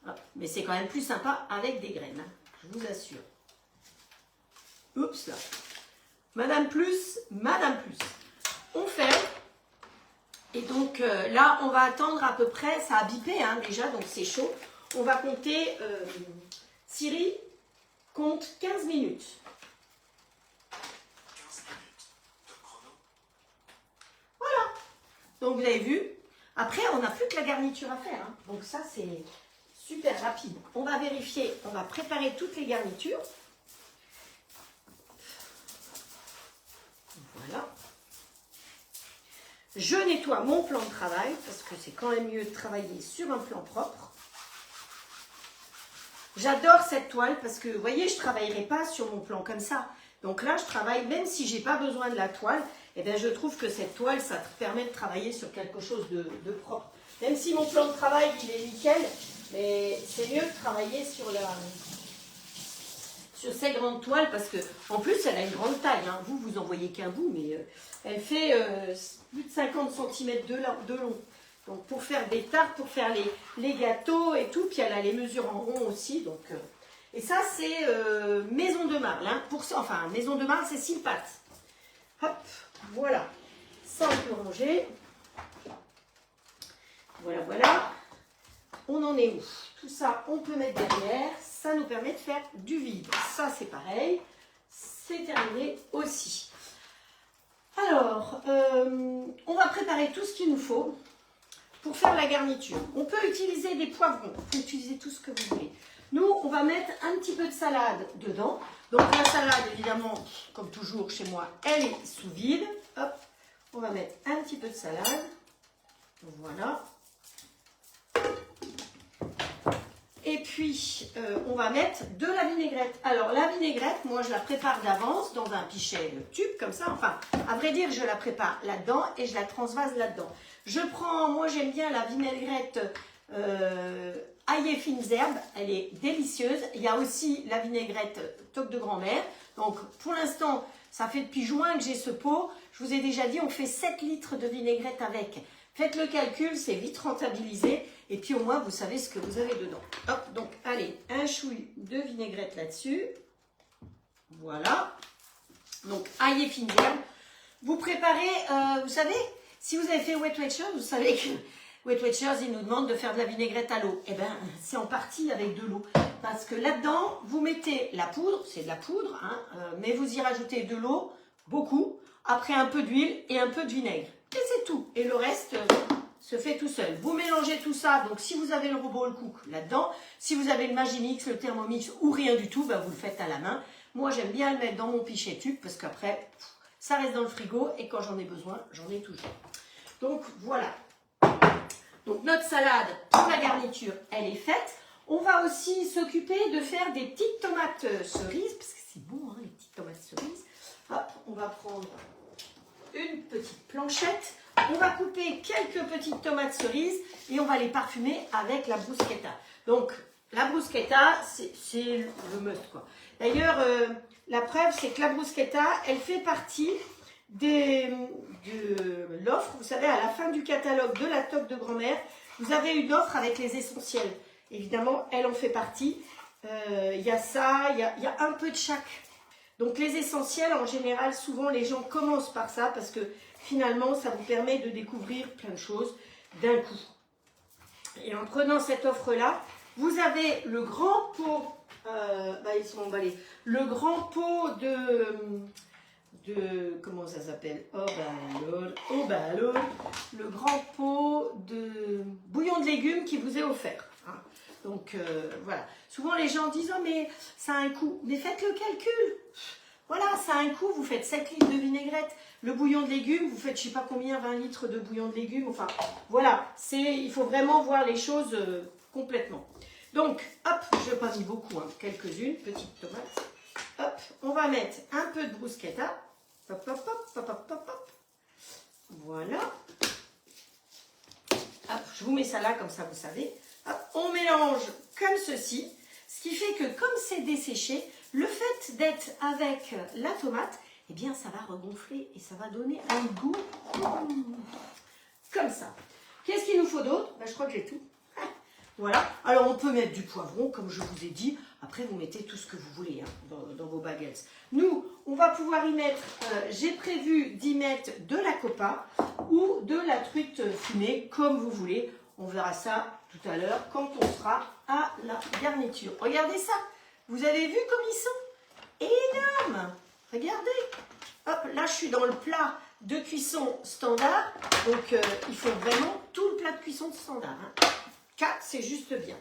Hop. Mais c'est quand même plus sympa avec des graines, hein, je vous assure. Oups là. Madame Plus, Madame Plus. On fait. Et donc là, on va attendre à peu près, ça a bipé hein, déjà, donc c'est chaud. On va compter, Siri, compte 15 minutes. 15 minutes de chrono. Voilà. Donc vous avez vu, Après, on n'a plus que la garniture à faire, hein. Donc ça, c'est super rapide. On va vérifier, on va préparer toutes les garnitures. Voilà. Je nettoie mon plan de travail, parce que c'est quand même mieux de travailler sur un plan propre. J'adore cette toile, parce que, vous voyez, je ne travaillerai pas sur mon plan comme ça. Donc là, je travaille, même si je n'ai pas besoin de la toile, eh bien, je trouve que cette toile, ça te permet de travailler sur quelque chose de propre. Même si mon plan de travail, il est nickel, mais c'est mieux de travailler sur cette grande toile, parce que en plus, elle a une grande taille, hein. Vous en voyez qu'un bout, mais elle fait plus de 50 cm de long. Donc, pour faire des tartes, pour faire les gâteaux et tout, puis elle a les mesures en rond aussi, donc... Et ça, c'est maison de marle. Hein, enfin, maison de marle, c'est 6 pattes. Hop, voilà. Ça, on peut ranger. Voilà, voilà. On en est où? Tout ça, on peut mettre derrière. Ça nous permet de faire du vide. Ça, c'est pareil. C'est terminé aussi. Alors, on va préparer tout ce qu'il nous faut pour faire la garniture. On peut utiliser des poivrons. On peut utiliser tout ce que vous voulez. Nous, on va mettre un petit peu de salade dedans. Donc la salade, évidemment, comme toujours chez moi, elle est sous vide. Hop, on va mettre un petit peu de salade. Voilà. Et puis, on va mettre de la vinaigrette. Alors, la vinaigrette, moi, je la prépare d'avance dans un pichet tube, comme ça. Enfin, à vrai dire, je la prépare là-dedans et je la transvase là-dedans. Je prends, moi, j'aime bien la vinaigrette... ail et fines herbes, elle est délicieuse. Il y a aussi la vinaigrette toque de grand-mère. Donc pour l'instant, ça fait depuis juin que j'ai ce pot. Je vous ai déjà dit, on fait 7 litres de vinaigrette avec. Faites le calcul, c'est vite rentabilisé. Et puis au moins, vous savez ce que vous avez dedans. Hop, donc allez, un chouille de vinaigrette là-dessus. Voilà. Donc ail et fines herbes. Vous préparez, vous savez, si vous avez fait Weight Watchers, vous savez que Weight Watchers, ils nous demandent de faire de la vinaigrette à l'eau. Eh bien, c'est en partie avec de l'eau. Parce que là-dedans, vous mettez la poudre, c'est de la poudre, hein, mais vous y rajoutez de l'eau, beaucoup, après un peu d'huile et un peu de vinaigre. Et c'est tout. Et le reste se fait tout seul. Vous mélangez tout ça. Donc, si vous avez le robot cook là-dedans, si vous avez le Magimix, le Thermomix ou rien du tout, ben, vous le faites à la main. Moi, j'aime bien le mettre dans mon pichet tube parce qu'après, ça reste dans le frigo et quand j'en ai besoin, j'en ai toujours. Donc, voilà. Donc notre salade pour la garniture, elle est faite. On va aussi s'occuper de faire des petites tomates cerises, parce que c'est bon, hein, les petites tomates cerises. Hop, on va prendre une petite planchette. On va couper quelques petites tomates cerises et on va les parfumer avec la bruschetta. Donc la bruschetta, c'est le must, quoi. D'ailleurs, la preuve, c'est que la bruschetta, elle fait partie de l'offre, vous savez, à la fin du catalogue de la toque de grand-mère, vous avez une offre avec les essentiels. Évidemment, elle en fait partie. Il y a ça, il y a un peu de chaque. Donc les essentiels, en général, souvent les gens commencent par ça parce que finalement, ça vous permet de découvrir plein de choses d'un coup. Et en prenant cette offre-là, vous avez le grand pot, ils sont emballés, le grand pot comment ça s'appelle, le grand pot de bouillon de légumes qui vous est offert. Hein. Donc voilà, souvent les gens disent « Oh mais ça a un coût », mais faites le calcul. Voilà, ça a un coût, vous faites 7 litres de vinaigrette, le bouillon de légumes, vous faites je sais pas combien, 20 litres de bouillon de légumes, enfin voilà, il faut vraiment voir les choses complètement. Donc, hop, je n'ai pas mis beaucoup, hein, quelques-unes, petites tomates. Hop, on va mettre un peu de bruschetta. Hop, hop, hop, hop, hop, hop, hop. Voilà. Hop, je vous mets ça là, comme ça, vous savez. Hop, on mélange comme ceci. Ce qui fait que, comme c'est desséché, le fait d'être avec la tomate, eh bien, ça va regonfler et ça va donner un goût comme ça. Qu'est-ce qu'il nous faut d'autre? Je crois que j'ai tout. Voilà. Alors, on peut mettre du poivron, comme je vous ai dit. Après, vous mettez tout ce que vous voulez hein, dans vos baguettes. Nous, on va pouvoir y mettre, j'ai prévu d'y mettre de la copa ou de la truite fumée, comme vous voulez. On verra ça tout à l'heure quand on sera à la garniture. Regardez ça. Vous avez vu comme ils sont énormes. Regardez. Hop, là, je suis dans le plat de cuisson standard. Donc, il faut vraiment tout le plat de cuisson standard. 4, c'est juste bien.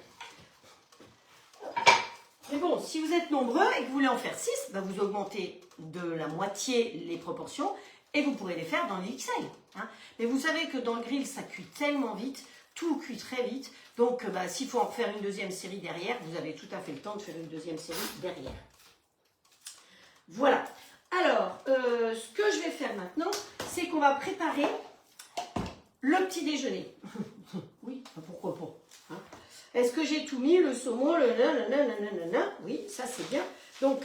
Mais bon, si vous êtes nombreux et que vous voulez en faire 6, bah vous augmentez de la moitié les proportions et vous pourrez les faire dans les XL. Mais vous savez que dans le grill, ça cuit tellement vite, tout cuit très vite. Donc, s'il faut en faire une deuxième série derrière, vous avez tout à fait le temps de faire une deuxième série derrière. Voilà. Alors, ce que je vais faire maintenant, c'est qu'on va préparer le petit déjeuner. Oui, pourquoi pas. Est-ce que j'ai tout mis, le saumon, le nanana? Oui, ça c'est bien. Donc,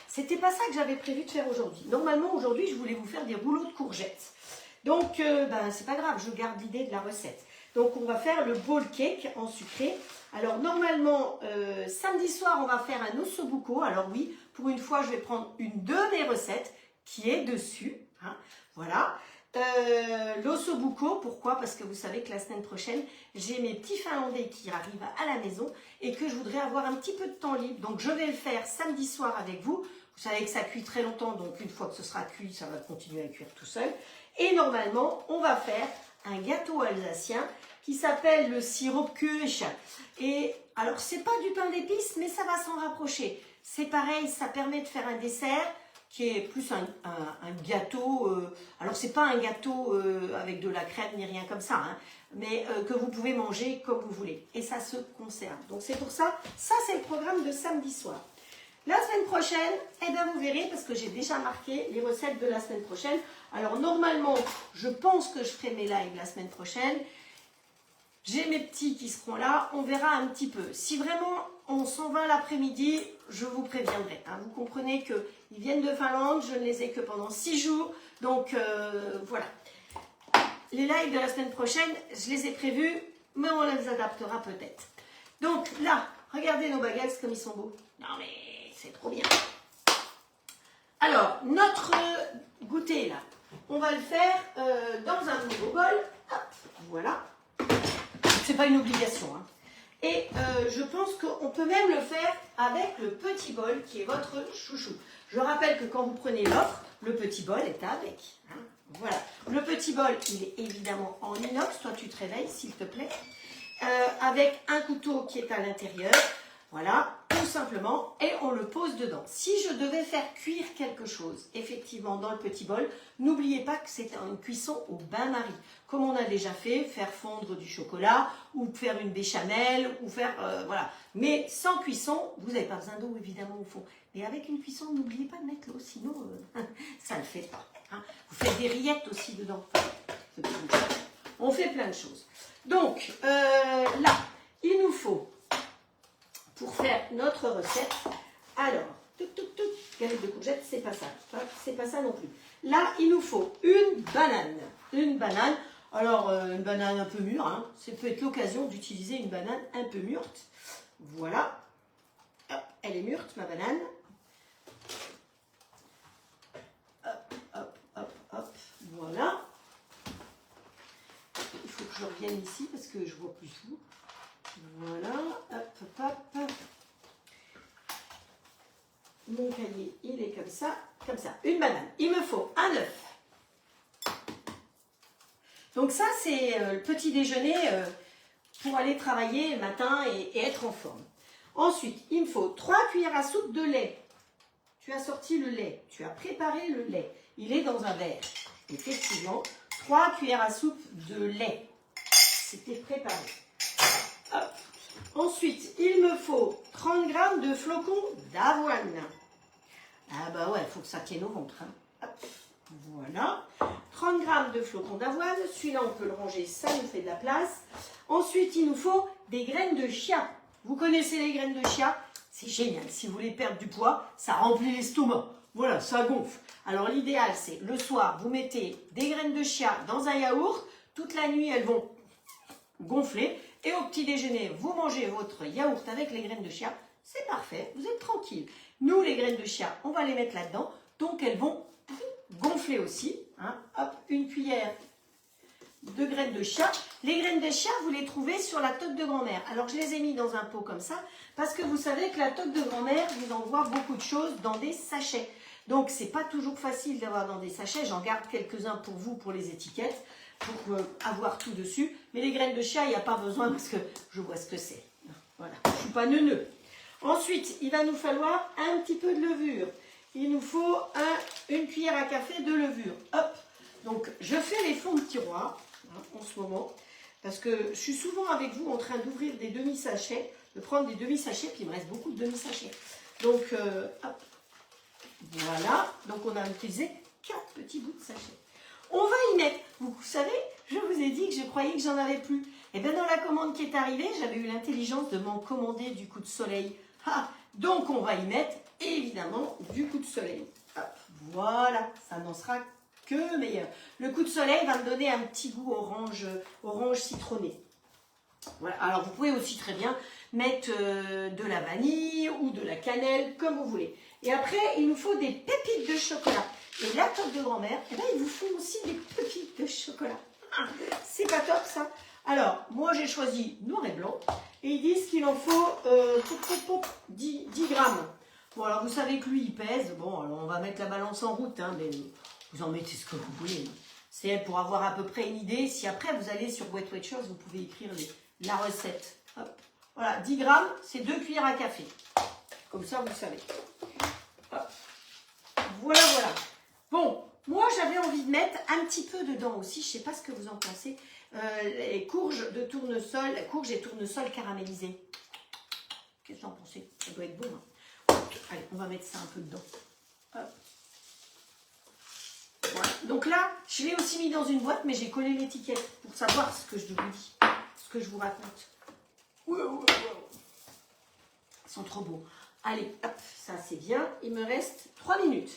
c'était pas ça que j'avais prévu de faire aujourd'hui. Normalement, aujourd'hui, je voulais vous faire des rouleaux de courgettes. Donc, c'est pas grave, je garde l'idée de la recette. Donc, on va faire le bowl cake en sucré. Alors, normalement, samedi soir, on va faire un ossobuco. Alors oui, pour une fois, je vais prendre une de mes recettes qui est dessus. Voilà. L'ossobuco, pourquoi? Parce que vous savez que la semaine prochaine, j'ai mes petits Finlandais qui arrivent à la maison et que je voudrais avoir un petit peu de temps libre. Donc, je vais le faire samedi soir avec vous. Vous savez que ça cuit très longtemps, donc une fois que ce sera cuit, ça va continuer à cuire tout seul. Et normalement, on va faire un gâteau alsacien qui s'appelle le Sirop-Kuche. Et alors, c'est pas du pain d'épices, mais ça va s'en rapprocher. C'est pareil, ça permet de faire un dessert qui est plus un gâteau, alors c'est pas un gâteau avec de la crème ni rien comme ça, mais que vous pouvez manger comme vous voulez, et ça se conserve. Donc c'est pour ça, c'est le programme de samedi soir. La semaine prochaine, eh bien vous verrez, parce que j'ai déjà marqué les recettes de la semaine prochaine. Alors normalement, je pense que je ferai mes lives la semaine prochaine. J'ai mes petits qui seront là, on verra un petit peu. Si vraiment on s'en va l'après-midi, je vous préviendrai. Vous comprenez qu'ils viennent de Finlande, je ne les ai que pendant 6 jours. Donc voilà. Les lives de la semaine prochaine, je les ai prévus, mais on les adaptera peut-être. Donc là, regardez nos baguettes comme ils sont beaux. Non mais c'est trop bien. Alors, notre goûter là, on va le faire dans un nouveau bol. Hop, voilà. C'est pas une obligation. Et je pense qu'on peut même le faire avec le petit bol qui est votre chouchou. Je rappelle que quand vous prenez l'offre, le petit bol est avec. Voilà. Le petit bol, il est évidemment en inox. Toi, tu te réveilles, s'il te plaît. Avec un couteau qui est à l'intérieur. Voilà, tout simplement. Et on le pose dedans. Si je devais faire cuire quelque chose, effectivement, dans le petit bol, n'oubliez pas que c'est une cuisson au bain-marie. Comme on a déjà fait, faire fondre du chocolat, ou faire une béchamel, ou faire... voilà. Mais sans cuisson, vous n'avez pas besoin d'eau, évidemment, au fond. Mais avec une cuisson, n'oubliez pas de mettre l'eau, sinon, ça ne le fait pas. Vous faites des rillettes aussi dedans. On fait plein de choses. Donc, là, il nous faut... Pour faire notre recette, alors, galette de courgettes, c'est pas ça. C'est pas ça non plus. Là, il nous faut une banane. Une banane, alors une banane un peu mûre. Ça peut être l'occasion d'utiliser une banane un peu mûrte. Voilà. Hop, elle est mûrte, ma banane. Hop, hop, hop, hop. Voilà. Il faut que je revienne ici parce que je vois plus tout. Voilà, hop, hop, hop. Mon cahier, il est comme ça, comme ça. Une banane. Il me faut un œuf. Donc ça, c'est le petit déjeuner pour aller travailler le matin et être en forme. Ensuite, il me faut 3 cuillères à soupe de lait. Tu as sorti le lait, tu as préparé le lait. Il est dans un verre. Effectivement, 3 cuillères à soupe de lait. C'était préparé. Hop. Ensuite, il me faut 30 g de flocons d'avoine. Ah bah ouais, il faut que ça tienne au ventre. Hop. Voilà. 30 g de flocons d'avoine. Celui-là, on peut le ranger, ça nous fait de la place. Ensuite, il nous faut des graines de chia. Vous connaissez les graines de chia? C'est génial. Si vous voulez perdre du poids, ça remplit l'estomac. Voilà, ça gonfle. Alors l'idéal, c'est le soir, vous mettez des graines de chia dans un yaourt. Toute la nuit, elles vont gonfler. Et au petit déjeuner, vous mangez votre yaourt avec les graines de chia. C'est parfait, vous êtes tranquille. Nous, les graines de chia, on va les mettre là-dedans. Donc, elles vont gonfler aussi. Hop, une cuillère de graines de chia. Les graines de chia, vous les trouvez sur la toque de grand-mère. Alors, je les ai mis dans un pot comme ça, parce que vous savez que la toque de grand-mère vous envoie beaucoup de choses dans des sachets. Donc, c'est pas toujours facile d'avoir dans des sachets. J'en garde quelques-uns pour vous, pour les étiquettes, pour avoir tout dessus. Mais les graines de chia, il n'y a pas besoin parce que je vois ce que c'est. Voilà, je ne suis pas neuneux. Ensuite, il va nous falloir un petit peu de levure. Il nous faut une cuillère à café de levure. Hop. Donc, je fais les fonds de tiroir en ce moment. Parce que je suis souvent avec vous en train d'ouvrir des demi-sachets, de prendre des demi-sachets, puis il me reste beaucoup de demi-sachets. Donc, hop, voilà. Donc, on a utilisé 4 petits bouts de sachet. On va y mettre, vous savez, je vous ai dit que je croyais que j'en avais plus. Et bien, dans la commande qui est arrivée, j'avais eu l'intelligence de m'en commander du coup de soleil. Ah, donc, on va y mettre, évidemment, du coup de soleil. Hop, voilà, ça n'en sera que meilleur. Le coup de soleil va me donner un petit goût orange citronné. Voilà. Alors vous pouvez aussi très bien mettre de la vanille ou de la cannelle, comme vous voulez. Et après, il nous faut des pépites de chocolat. Et la toque de grand-mère, eh ben, ils vous font aussi des pépites de chocolat. Ah, c'est pas top ça. Alors, moi j'ai choisi noir et blanc. Et ils disent qu'il en faut 10 grammes. Bon, alors vous savez que lui, il pèse. Bon, alors on va mettre la balance en route, hein, mais vous en mettez ce que vous voulez. C'est pour avoir à peu près une idée. Si après vous allez sur Weight Watchers, vous pouvez écrire la recette. Hop. Voilà, 10 grammes, c'est 2 cuillères à café. Comme ça, vous savez. Hop. Voilà, voilà. Bon, moi j'avais envie de mettre un petit peu dedans aussi. Je ne sais pas ce que vous en pensez. Les courges de tournesol, courges et tournesol caramélisés. Qu'est-ce que vous en pensez? Ça doit être bon. Hein. Allez, on va mettre ça un peu dedans. Hop. Voilà. Donc là, je l'ai aussi mis dans une boîte, mais j'ai collé l'étiquette pour savoir ce que je vous dis, ce que je vous raconte. Wow. Ils sont trop beaux. Allez, hop, ça c'est bien. Il me reste 3 minutes.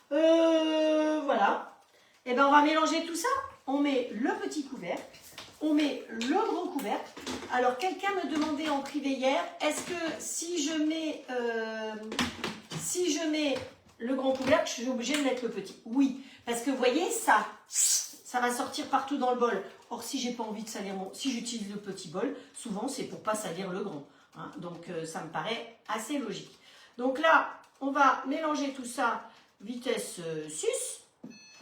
Voilà. Et ben on va mélanger tout ça. On met le petit couvercle, on met le grand couvercle. Alors quelqu'un me demandait en privé hier, est-ce que si je mets le grand couvercle, je suis obligée de mettre le petit? Oui, parce que vous voyez, ça va sortir partout dans le bol. Or, si j'ai pas envie de salir si j'utilise le petit bol, souvent c'est pour pas salir le grand. Hein. Donc, ça me paraît assez logique. Donc là, on va mélanger tout ça vitesse 6.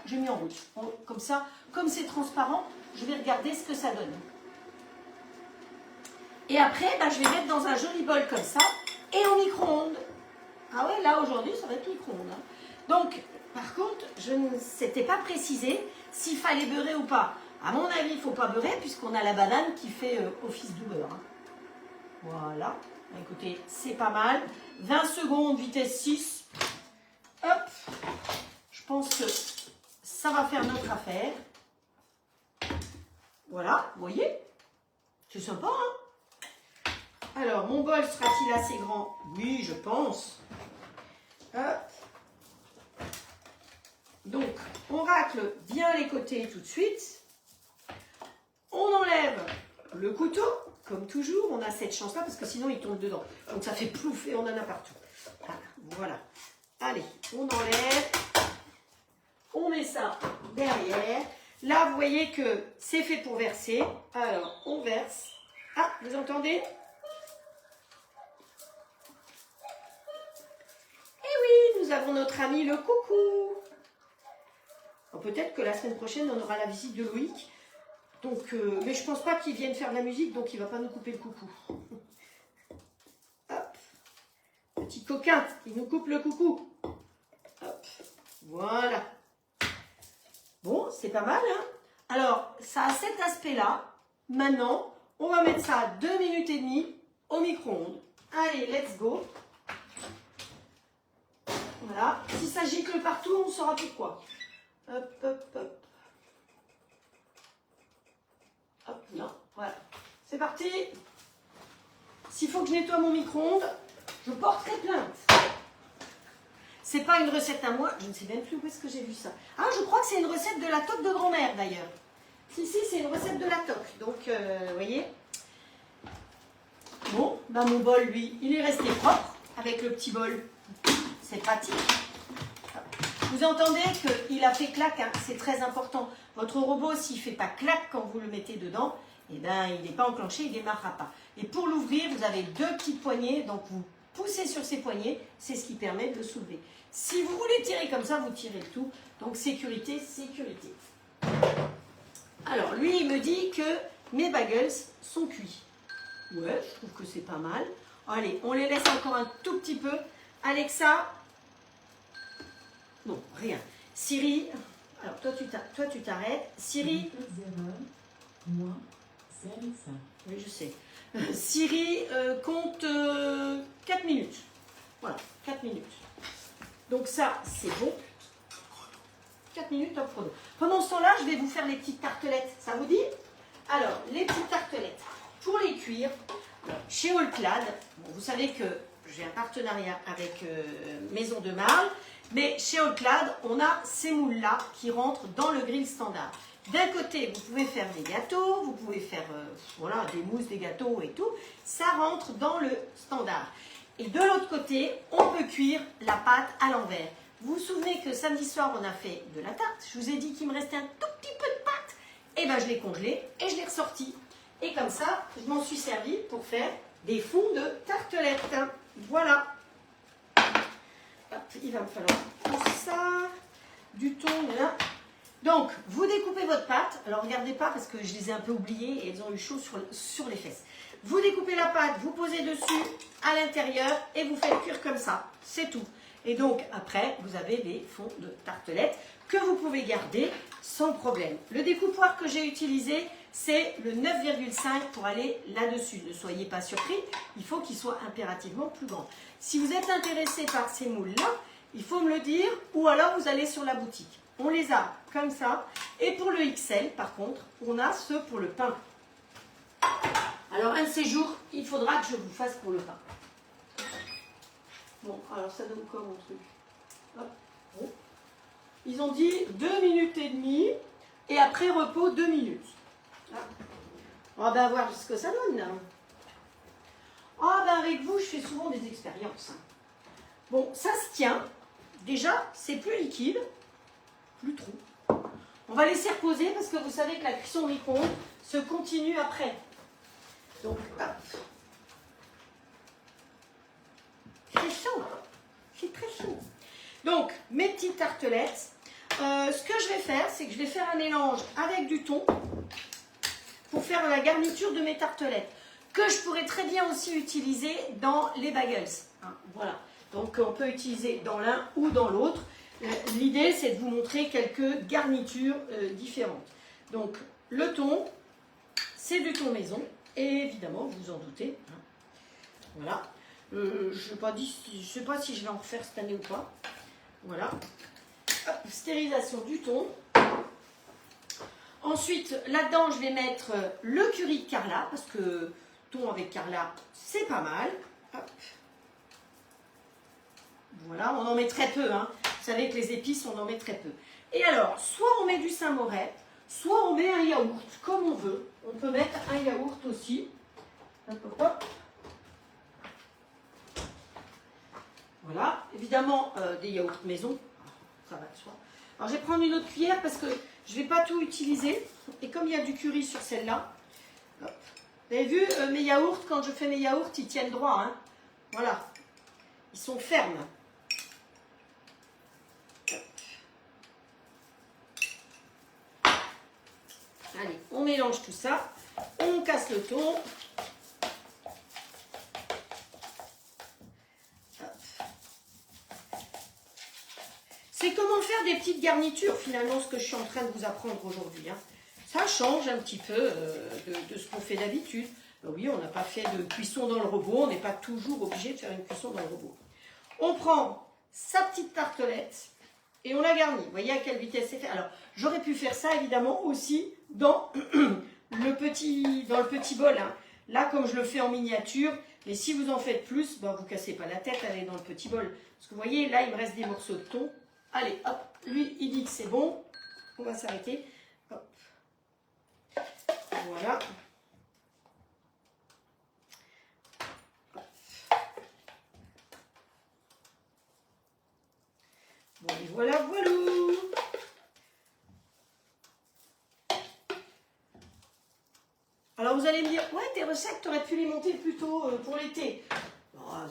J'ai mis en route. Comme ça, comme c'est transparent, je vais regarder ce que ça donne. Et après, je vais mettre dans un joli bol comme ça et en micro-ondes. Ah ouais, là aujourd'hui, ça va être micro-ondes. Hein. Donc, par contre, je ne s'était pas précisé s'il fallait beurrer ou pas. À mon avis, il ne faut pas beurrer puisqu'on a la banane qui fait office du beurre. Hein. Voilà. Écoutez, c'est pas mal. 20 secondes, vitesse 6. Hop. Je pense que ça va faire notre affaire. Voilà, vous voyez? C'est sympa, hein? Alors, mon bol sera-t-il assez grand? Oui, je pense. Hop. Donc, on racle bien les côtés tout de suite. On enlève le couteau. Comme toujours, on a cette chance-là parce que sinon, il tombe dedans. Donc, ça fait plouf et on en a partout. Voilà. Allez, on enlève. On met ça derrière. Là, vous voyez que c'est fait pour verser. Alors, on verse. Ah, vous entendez? Eh oui, nous avons notre ami le coucou. Peut-être que la semaine prochaine, on aura la visite de Loïc. Donc, mais je pense pas qu'il vienne faire de la musique, donc il va pas nous couper le coucou. Hop. Petit coquin, il nous coupe le coucou. Hop. Voilà. Bon, c'est pas mal, hein? Alors, ça a cet aspect-là. Maintenant, on va mettre ça à 2 minutes et demie au micro-ondes. Allez, let's go. Voilà. Si ça gicle partout, on saura pourquoi. Hop, hop, hop. Hop, non, voilà. C'est parti. S'il faut que je nettoie mon micro-ondes, je porterai plainte. C'est pas une recette à moi, je ne sais même plus où est-ce que j'ai vu ça. Ah, je crois que c'est une recette de la toque de grand-mère d'ailleurs. Si, c'est une recette de la toque. Donc, vous voyez. Bon, mon bol, lui, il est resté propre avec le petit bol. C'est pratique. Vous entendez qu'il a fait clac, hein, c'est très important. Votre robot, s'il ne fait pas clac quand vous le mettez dedans, eh ben, il n'est pas enclenché, il ne démarrera pas. Et pour l'ouvrir, vous avez 2 petites poignées, donc vous pousser sur ses poignets, c'est ce qui permet de le soulever. Si vous voulez tirer comme ça, vous tirez le tout. Donc sécurité, sécurité. Alors lui, il me dit que mes bagels sont cuits. Ouais, je trouve que c'est pas mal. Allez, on les laisse encore un tout petit peu. Alexa. Non, rien. Siri. Alors toi tu t'arrêtes. Siri. Moi, c'est Alexa. Oui, je sais. Siri compte 4 minutes. Voilà, 4 minutes. Donc ça, c'est bon. 4 minutes top chrono. Pendant ce temps-là, je vais vous faire les petites tartelettes. Ça vous dit? Alors, les petites tartelettes. Pour les cuire, chez All-Clad, bon, vous savez que j'ai un partenariat avec Maison de Marle, mais chez All-Clad, on a ces moules-là qui rentrent dans le grill standard. D'un côté, vous pouvez faire des gâteaux, vous pouvez faire voilà, des mousses, des gâteaux et tout. Ça rentre dans le standard. Et de l'autre côté, on peut cuire la pâte à l'envers. Vous vous souvenez que samedi soir, on a fait de la tarte. Je vous ai dit qu'il me restait un tout petit peu de pâte. Et bien, je l'ai congelée et je l'ai ressortie. Et comme ça, je m'en suis servi pour faire des fonds de tartelettes. Voilà. Hop, il va me falloir tout ça. Du thon, là. Donc, vous découpez votre pâte. Alors, regardez pas parce que je les ai un peu oubliées et elles ont eu chaud sur les fesses. Vous découpez la pâte, vous posez dessus à l'intérieur et vous faites cuire comme ça. C'est tout. Et donc, après, vous avez des fonds de tartelettes que vous pouvez garder sans problème. Le découpoir que j'ai utilisé, c'est le 9,5 pour aller là-dessus. Ne soyez pas surpris, il faut qu'il soit impérativement plus grand. Si vous êtes intéressé par ces moules-là, il faut me le dire ou alors vous allez sur la boutique. On les a comme ça. Et pour le XL, par contre, on a ceux pour le pain. Alors, un de ces jours, il faudra que je vous fasse pour le pain. Bon, alors ça donne quoi mon truc? Hop. Bon. Ils ont dit 2 minutes et demie et après repos 2 minutes. Ah. On va voir ce que ça donne. Ah ben avec vous, je fais souvent des expériences. Bon, ça se tient. Déjà, c'est plus liquide. Plus trop. On va laisser reposer parce que vous savez que la cuisson au micro-ondes se continue après. Donc, hop. C'est chaud. C'est très chaud. Donc, mes petites tartelettes. Ce que je vais faire, c'est que je vais faire un mélange avec du thon pour faire la garniture de mes tartelettes. Que je pourrais très bien aussi utiliser dans les bagels. Hein, voilà. Donc, on peut utiliser dans l'un ou dans l'autre. L'idée, c'est de vous montrer quelques garnitures différentes. Donc, le thon, c'est du thon maison. Et évidemment, vous vous en doutez. Hein. Voilà. Je ne sais pas si je vais en refaire cette année ou pas. Voilà. Hop, stérilisation du thon. Ensuite, là-dedans, je vais mettre le curry de Carla. Parce que thon avec Carla, c'est pas mal. Hop. Voilà, on en met très peu. Hein. Vous savez que les épices, on en met très peu. Et alors, soit on met du Saint-Moré, soit on met un yaourt, comme on veut. On peut mettre un yaourt aussi. Hop, hop, hop. Voilà, évidemment des yaourts maison, ça va de soi. Alors je vais prendre une autre cuillère parce que je ne vais pas tout utiliser. Et comme il y a du curry sur celle-là, vous avez vu mes yaourts, quand je fais mes yaourts, ils tiennent droit. Hein. Voilà, ils sont fermes. Allez, on mélange tout ça, on casse le thon. C'est comment faire des petites garnitures, finalement, ce que je suis en train de vous apprendre aujourd'hui. Hein. Ça change un petit peu de ce qu'on fait d'habitude. Ben oui, on n'a pas fait de cuisson dans le robot, on n'est pas toujours obligé de faire une cuisson dans le robot. On prend sa petite tartelette et on la garnit. Vous voyez à quelle vitesse c'est fait. Alors, j'aurais pu faire ça, évidemment, aussi dans le petit bol. Hein. Là, comme je le fais en miniature, mais si vous en faites plus, ben, vous ne cassez pas la tête, elle est dans le petit bol. Parce que vous voyez, là, il me reste des morceaux de thon. Allez, hop, lui, il dit que c'est bon. On va s'arrêter. Hop. Voilà. Hop. Bon, et voilà, voilà. Alors, vous allez me dire, ouais, tes recettes, tu aurais pu les monter plus tôt pour l'été.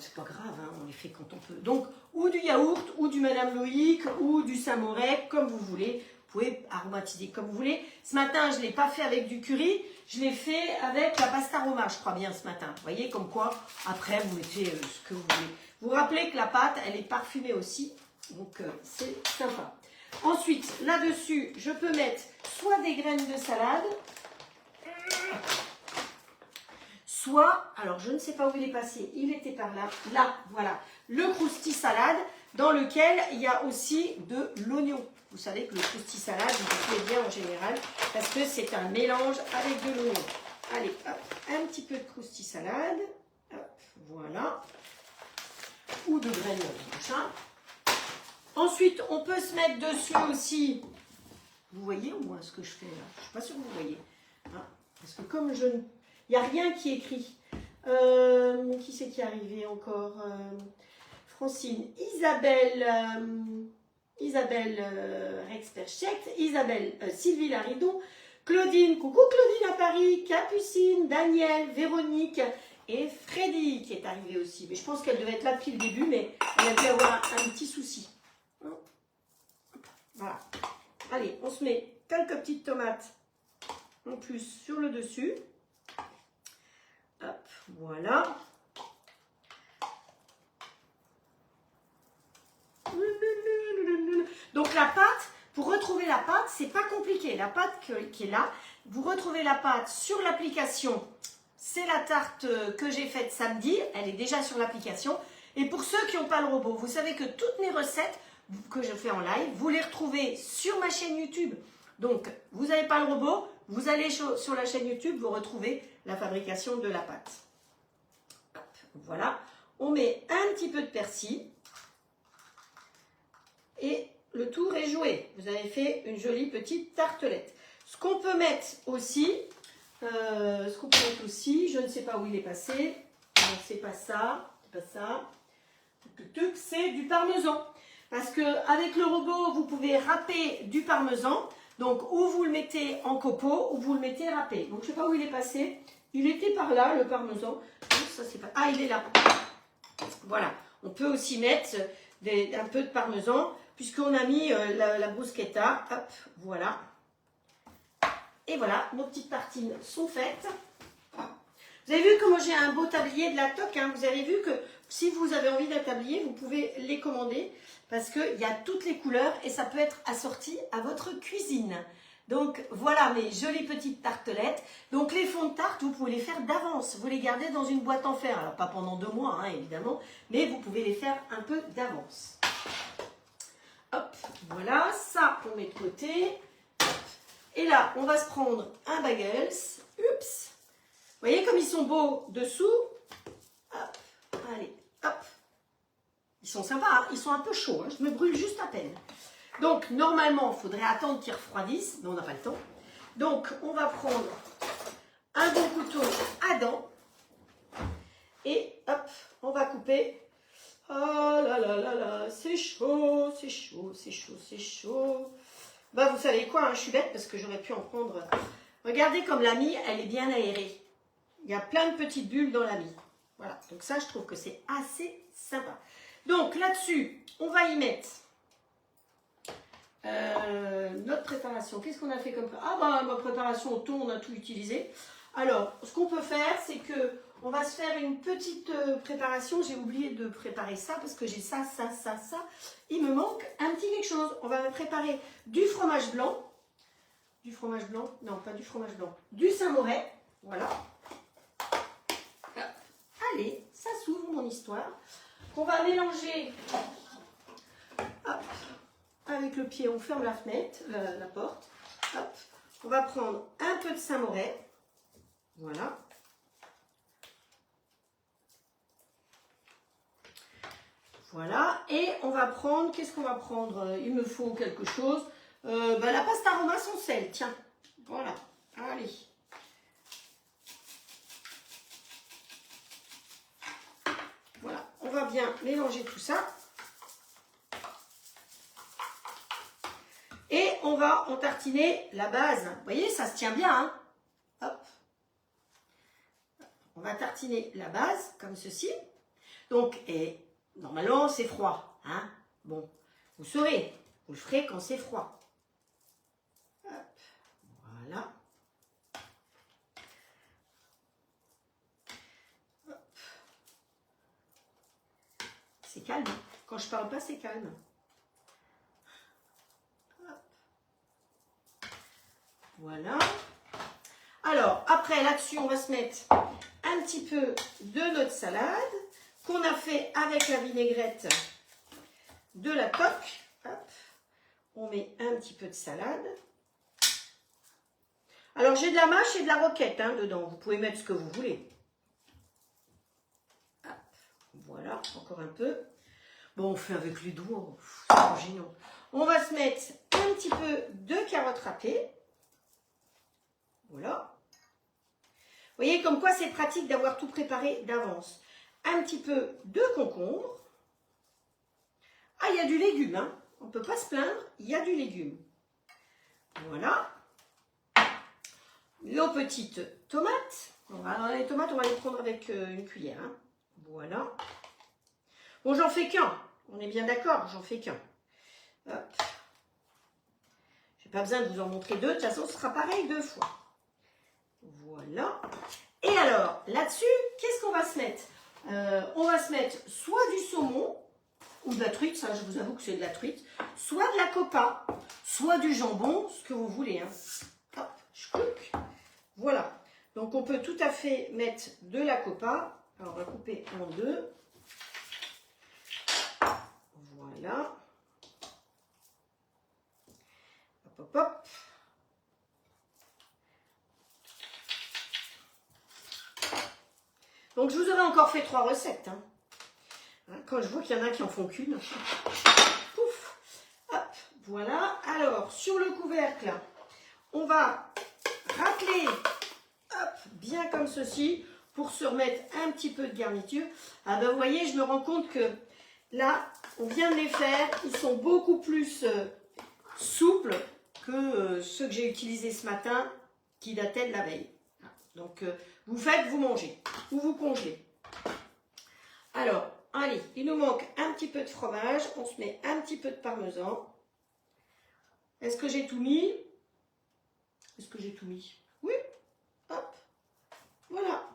c'est pas grave, hein, on les fait quand on peut. Donc, ou du yaourt, ou du Madame Loïc, ou du Saint-Moré, comme vous voulez. Vous pouvez aromatiser comme vous voulez. Ce matin, je ne l'ai pas fait avec du curry, je l'ai fait avec la pasta Roma, je crois bien, ce matin. Vous voyez, comme quoi, après, vous mettez ce que vous voulez. Vous vous rappelez que la pâte, elle est parfumée aussi, donc c'est sympa. Ensuite, là-dessus, je peux mettre soit des graines de salade, soit, alors je ne sais pas où il est passé, il était par là, là, voilà, le crousti salade, dans lequel il y a aussi de l'oignon. Vous savez que le crousti salade, vous plaît bien en général, parce que c'est un mélange avec de l'oignon. Allez, hop, un petit peu de crousti salade, hop, voilà, ou de graines de machin. Ensuite, on peut se mettre dessus aussi, vous voyez au moins ce que je fais là, je ne suis pas sûre que vous voyez, hein, parce que comme je ne... Il n'y a rien qui est écrit. Qui c'est qui est arrivé encore Francine, Isabelle Rexperchect, Isabelle Sylvie Laridon, Claudine, coucou Claudine à Paris, Capucine, Daniel, Véronique et Freddy qui est arrivé aussi. Mais je pense qu'elle devait être là depuis le début, mais elle a dû avoir un petit souci. Voilà. Allez, on se met quelques petites tomates en plus sur le dessus. Hop, voilà. Donc la pâte, pour retrouver la pâte, c'est pas compliqué. La pâte qui est là, vous retrouvez la pâte sur l'application. C'est la tarte que j'ai faite samedi, elle est déjà sur l'application. Et pour ceux qui n'ont pas le robot, vous savez que toutes mes recettes que je fais en live, vous les retrouvez sur ma chaîne YouTube. Donc, vous n'avez pas le robot, vous allez sur la chaîne YouTube, vous retrouvez la fabrication de la pâte. Hop, voilà, on met un petit peu de persil et le tour est joué. Vous avez fait une jolie petite tartelette. Ce qu'on peut mettre aussi, je ne sais pas où il est passé, c'est pas ça, c'est du parmesan. Parce qu'avec le robot, vous pouvez râper du parmesan. Donc, ou vous le mettez en copeaux, ou vous le mettez râpé. Donc, je ne sais pas où il est passé. Il était par là, le parmesan. Ça, c'est pas... Ah, il est là. Voilà. On peut aussi mettre un peu de parmesan, puisqu'on a mis la bruschetta. Hop, voilà. Et voilà, nos petites tartines sont faites. Vous avez vu comment j'ai un beau tablier de la toc, hein. Vous avez vu que si vous avez envie d'un tablier, vous pouvez les commander. Parce qu'il y a toutes les couleurs et ça peut être assorti à votre cuisine. Donc voilà mes jolies petites tartelettes. Donc les fonds de tarte, vous pouvez les faire d'avance. Vous les gardez dans une boîte en fer. Alors pas pendant 2 mois, hein, évidemment. Mais vous pouvez les faire un peu d'avance. Hop, voilà. Ça, on met de côté. Et là, on va se prendre un bagels. Oups. Vous voyez comme ils sont beaux dessous. Hop, allez, hop. Ils sont sympas, hein, ils sont un peu chauds, hein, je me brûle juste à peine. Donc, normalement, il faudrait attendre qu'ils refroidissent, mais on n'a pas le temps. Donc, on va prendre un bon couteau à dents. Et hop, on va couper. Oh là là là là, c'est chaud, c'est chaud, c'est chaud, c'est chaud. Bah, vous savez quoi, hein, je suis bête parce que j'aurais pu en prendre. Regardez comme la mie, elle est bien aérée. Il y a plein de petites bulles dans la mie. Voilà, donc ça, je trouve que c'est assez sympa. Donc là-dessus, on va y mettre notre préparation. Qu'est-ce qu'on a fait comme... Ah bah ma préparation au thon, on a tout utilisé. Alors, ce qu'on peut faire, c'est que on va se faire une petite préparation. J'ai oublié de préparer ça parce que j'ai ça. Il me manque un petit quelque chose. On va préparer du fromage blanc. Du fromage blanc? Non, pas du fromage blanc. Du Saint-Moré. Voilà. Allez, ça s'ouvre mon histoire. On va mélanger, hop, avec le pied, on ferme la fenêtre, la porte, hop, on va prendre un peu de Saint-Moré, voilà, voilà, et on va prendre, qu'est-ce qu'on va prendre? Il me faut quelque chose, la pasta Roma sans sel, tiens, voilà, allez. Voilà, on va bien mélanger tout ça. Et on va en tartiner la base. Vous voyez, ça se tient bien, hein? Hop. On va tartiner la base, comme ceci. Donc, et normalement, c'est froid. Hein. Bon, vous saurez, vous le ferez quand c'est froid. Hop, voilà. Hop. C'est calme. Quand je parle pas, c'est calme. Hop. Voilà. Alors, après, là-dessus, on va se mettre un petit peu de notre salade qu'on a fait avec la vinaigrette de la coque. Hop. On met un petit peu de salade. Alors, j'ai de la mâche et de la roquette hein, dedans. Vous pouvez mettre ce que vous voulez. Hop. Voilà, encore un peu. Bon, on fait avec les doigts. C'est génial. On va se mettre un petit peu de carottes râpées. Voilà. Vous voyez comme quoi c'est pratique d'avoir tout préparé d'avance. Un petit peu de concombre. Ah, il y a du légume, hein. On ne peut pas se plaindre, il y a du légume. Voilà. Nos petites tomates. Alors, les tomates, on va les prendre avec une cuillère. Hein. Voilà. Bon, j'en fais qu'un. On est bien d'accord, j'en fais qu'un. Hop. J'ai pas besoin de vous en montrer deux. De toute façon, ce sera pareil 2 fois. Voilà. Et alors, là-dessus, qu'est-ce qu'on va se mettre? On va se mettre soit du saumon, ou de la truite, ça je vous avoue que c'est de la truite, soit de la copa, soit du jambon, ce que vous voulez. Hein. Hop, je coupe. Voilà. Donc on peut tout à fait mettre de la copa. Alors on va couper en 2. Voilà. Hop, hop, hop. Donc, je vous aurais encore fait 3 recettes. Hein. Quand je vois qu'il y en a qui en font qu'une. Pouf. Hop, voilà. Alors, sur le couvercle, on va racler hop, bien comme ceci pour se remettre un petit peu de garniture. Ah ben, vous voyez, je me rends compte que là, on vient de les faire. Ils sont beaucoup plus souples que ceux que j'ai utilisés ce matin qui dataient de la veille. Donc, vous faites, vous mangez ou vous congelez. Alors, allez, il nous manque un petit peu de fromage. On se met un petit peu de parmesan. Est-ce que j'ai tout mis? Est-ce que j'ai tout mis? Oui. Hop. Voilà.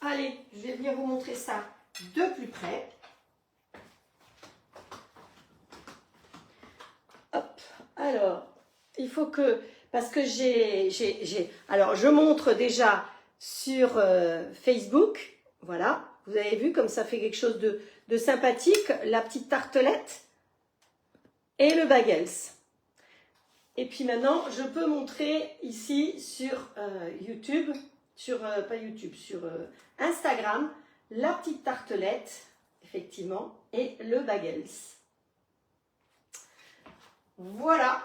Allez, je vais venir vous montrer ça de plus près. Hop. Alors, il faut que... Parce que alors, je montre déjà sur Facebook, voilà, vous avez vu comme ça fait quelque chose de sympathique, la petite tartelette et le bagels. Et puis maintenant, je peux montrer ici sur YouTube, pas YouTube, sur Instagram, la petite tartelette, effectivement, et le bagels. Voilà.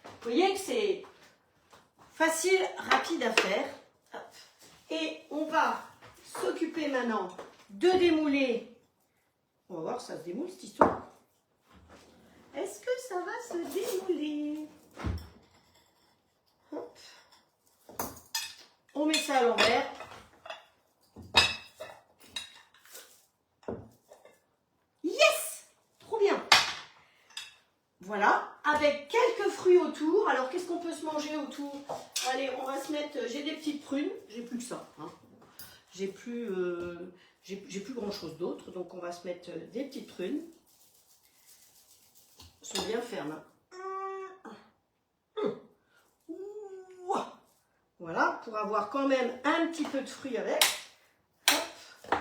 Vous voyez que c'est facile, rapide à faire. Hop. Et on va s'occuper maintenant de démouler. On va voir si ça se démoule cette histoire. Est-ce que ça va se démouler? Hop. On met ça à l'envers. Yes! Trop bien. Voilà. Avec quelques fruits autour. Alors, qu'est-ce qu'on peut se manger autour? Allez, on va se mettre... J'ai des petites prunes. J'ai plus que ça. Hein. J'ai plus grand-chose d'autre. Donc, on va se mettre des petites prunes. Elles sont bien fermes. Hein. Voilà, pour avoir quand même un petit peu de fruits avec. Hop.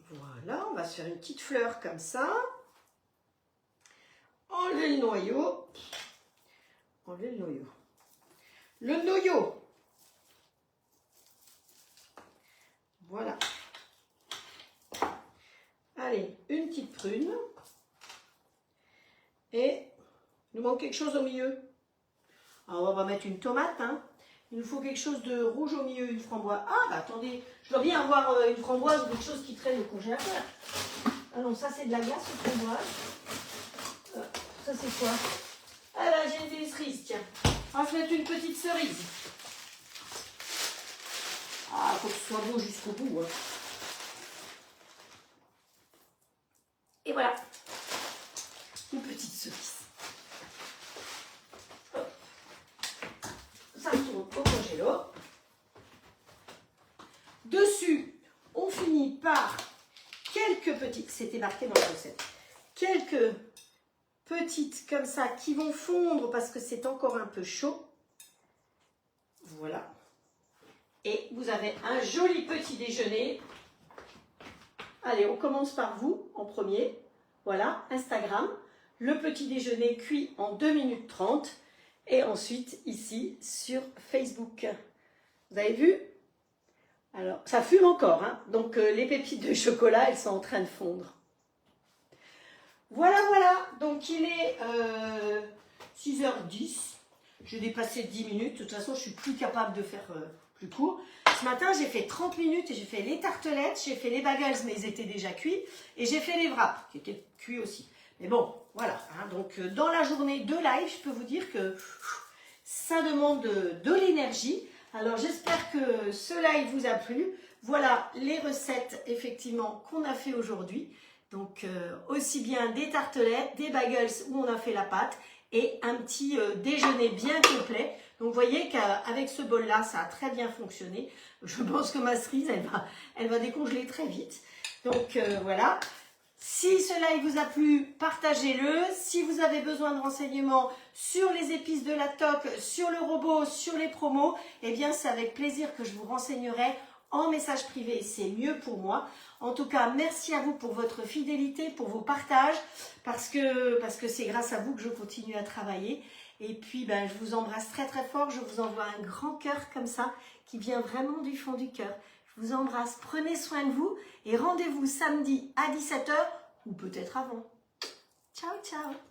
Voilà, on va se faire une petite fleur comme ça. Enlever le noyau. Enlever le noyau. Le noyau. Voilà. Allez, une petite prune. Et il nous manque quelque chose au milieu. Alors on va mettre une tomate. Hein. Il nous faut quelque chose de rouge au milieu, une framboise. Ah, bah attendez, je dois bien avoir une framboise ou quelque chose qui traîne au congélateur. Ah non, ça c'est de la glace aux framboises. Ça c'est quoi? Ah là, j'ai des cerises, tiens. On va se mettre une petite cerise. Ah, faut que ce soit beau jusqu'au bout. Hein. Alors, dessus, on finit par quelques petites, c'était marqué dans la recette, quelques petites comme ça qui vont fondre parce que c'est encore un peu chaud. Voilà. Et vous avez un joli petit déjeuner. Allez, on commence par vous en premier. Voilà, Instagram. Le petit déjeuner cuit en 2 minutes 30. Et ensuite, ici, sur Facebook. Vous avez vu? Alors, ça fume encore, hein. Donc les pépites de chocolat, elles sont en train de fondre. Voilà, voilà. Donc il est 6h10. J'ai dépassé 10 minutes. De toute façon, je suis plus capable de faire plus court. Ce matin, j'ai fait 30 minutes et j'ai fait les tartelettes, j'ai fait les bagels, mais ils étaient déjà cuits. Et j'ai fait les wraps, qui étaient cuits aussi. Mais bon, voilà. Hein. Donc dans la journée de live, je peux vous dire que ça demande de l'énergie. Alors j'espère que ce live vous a plu. Voilà les recettes effectivement qu'on a fait aujourd'hui. Donc aussi bien des tartelettes, des bagels où on a fait la pâte et un petit déjeuner bien complet. Donc vous voyez qu'avec ce bol là ça a très bien fonctionné. Je pense que ma cerise elle va décongeler très vite. Donc voilà. Si ce live vous a plu, partagez-le. Si vous avez besoin de renseignements sur les épices de la toque, sur le robot, sur les promos, eh bien c'est avec plaisir que je vous renseignerai en message privé. C'est mieux pour moi. En tout cas, merci à vous pour votre fidélité, pour vos partages, parce que c'est grâce à vous que je continue à travailler. Et puis, ben, je vous embrasse très très fort. Je vous envoie un grand cœur comme ça, qui vient vraiment du fond du cœur. Je vous embrasse, prenez soin de vous et rendez-vous samedi à 17h ou peut-être avant. Ciao, ciao!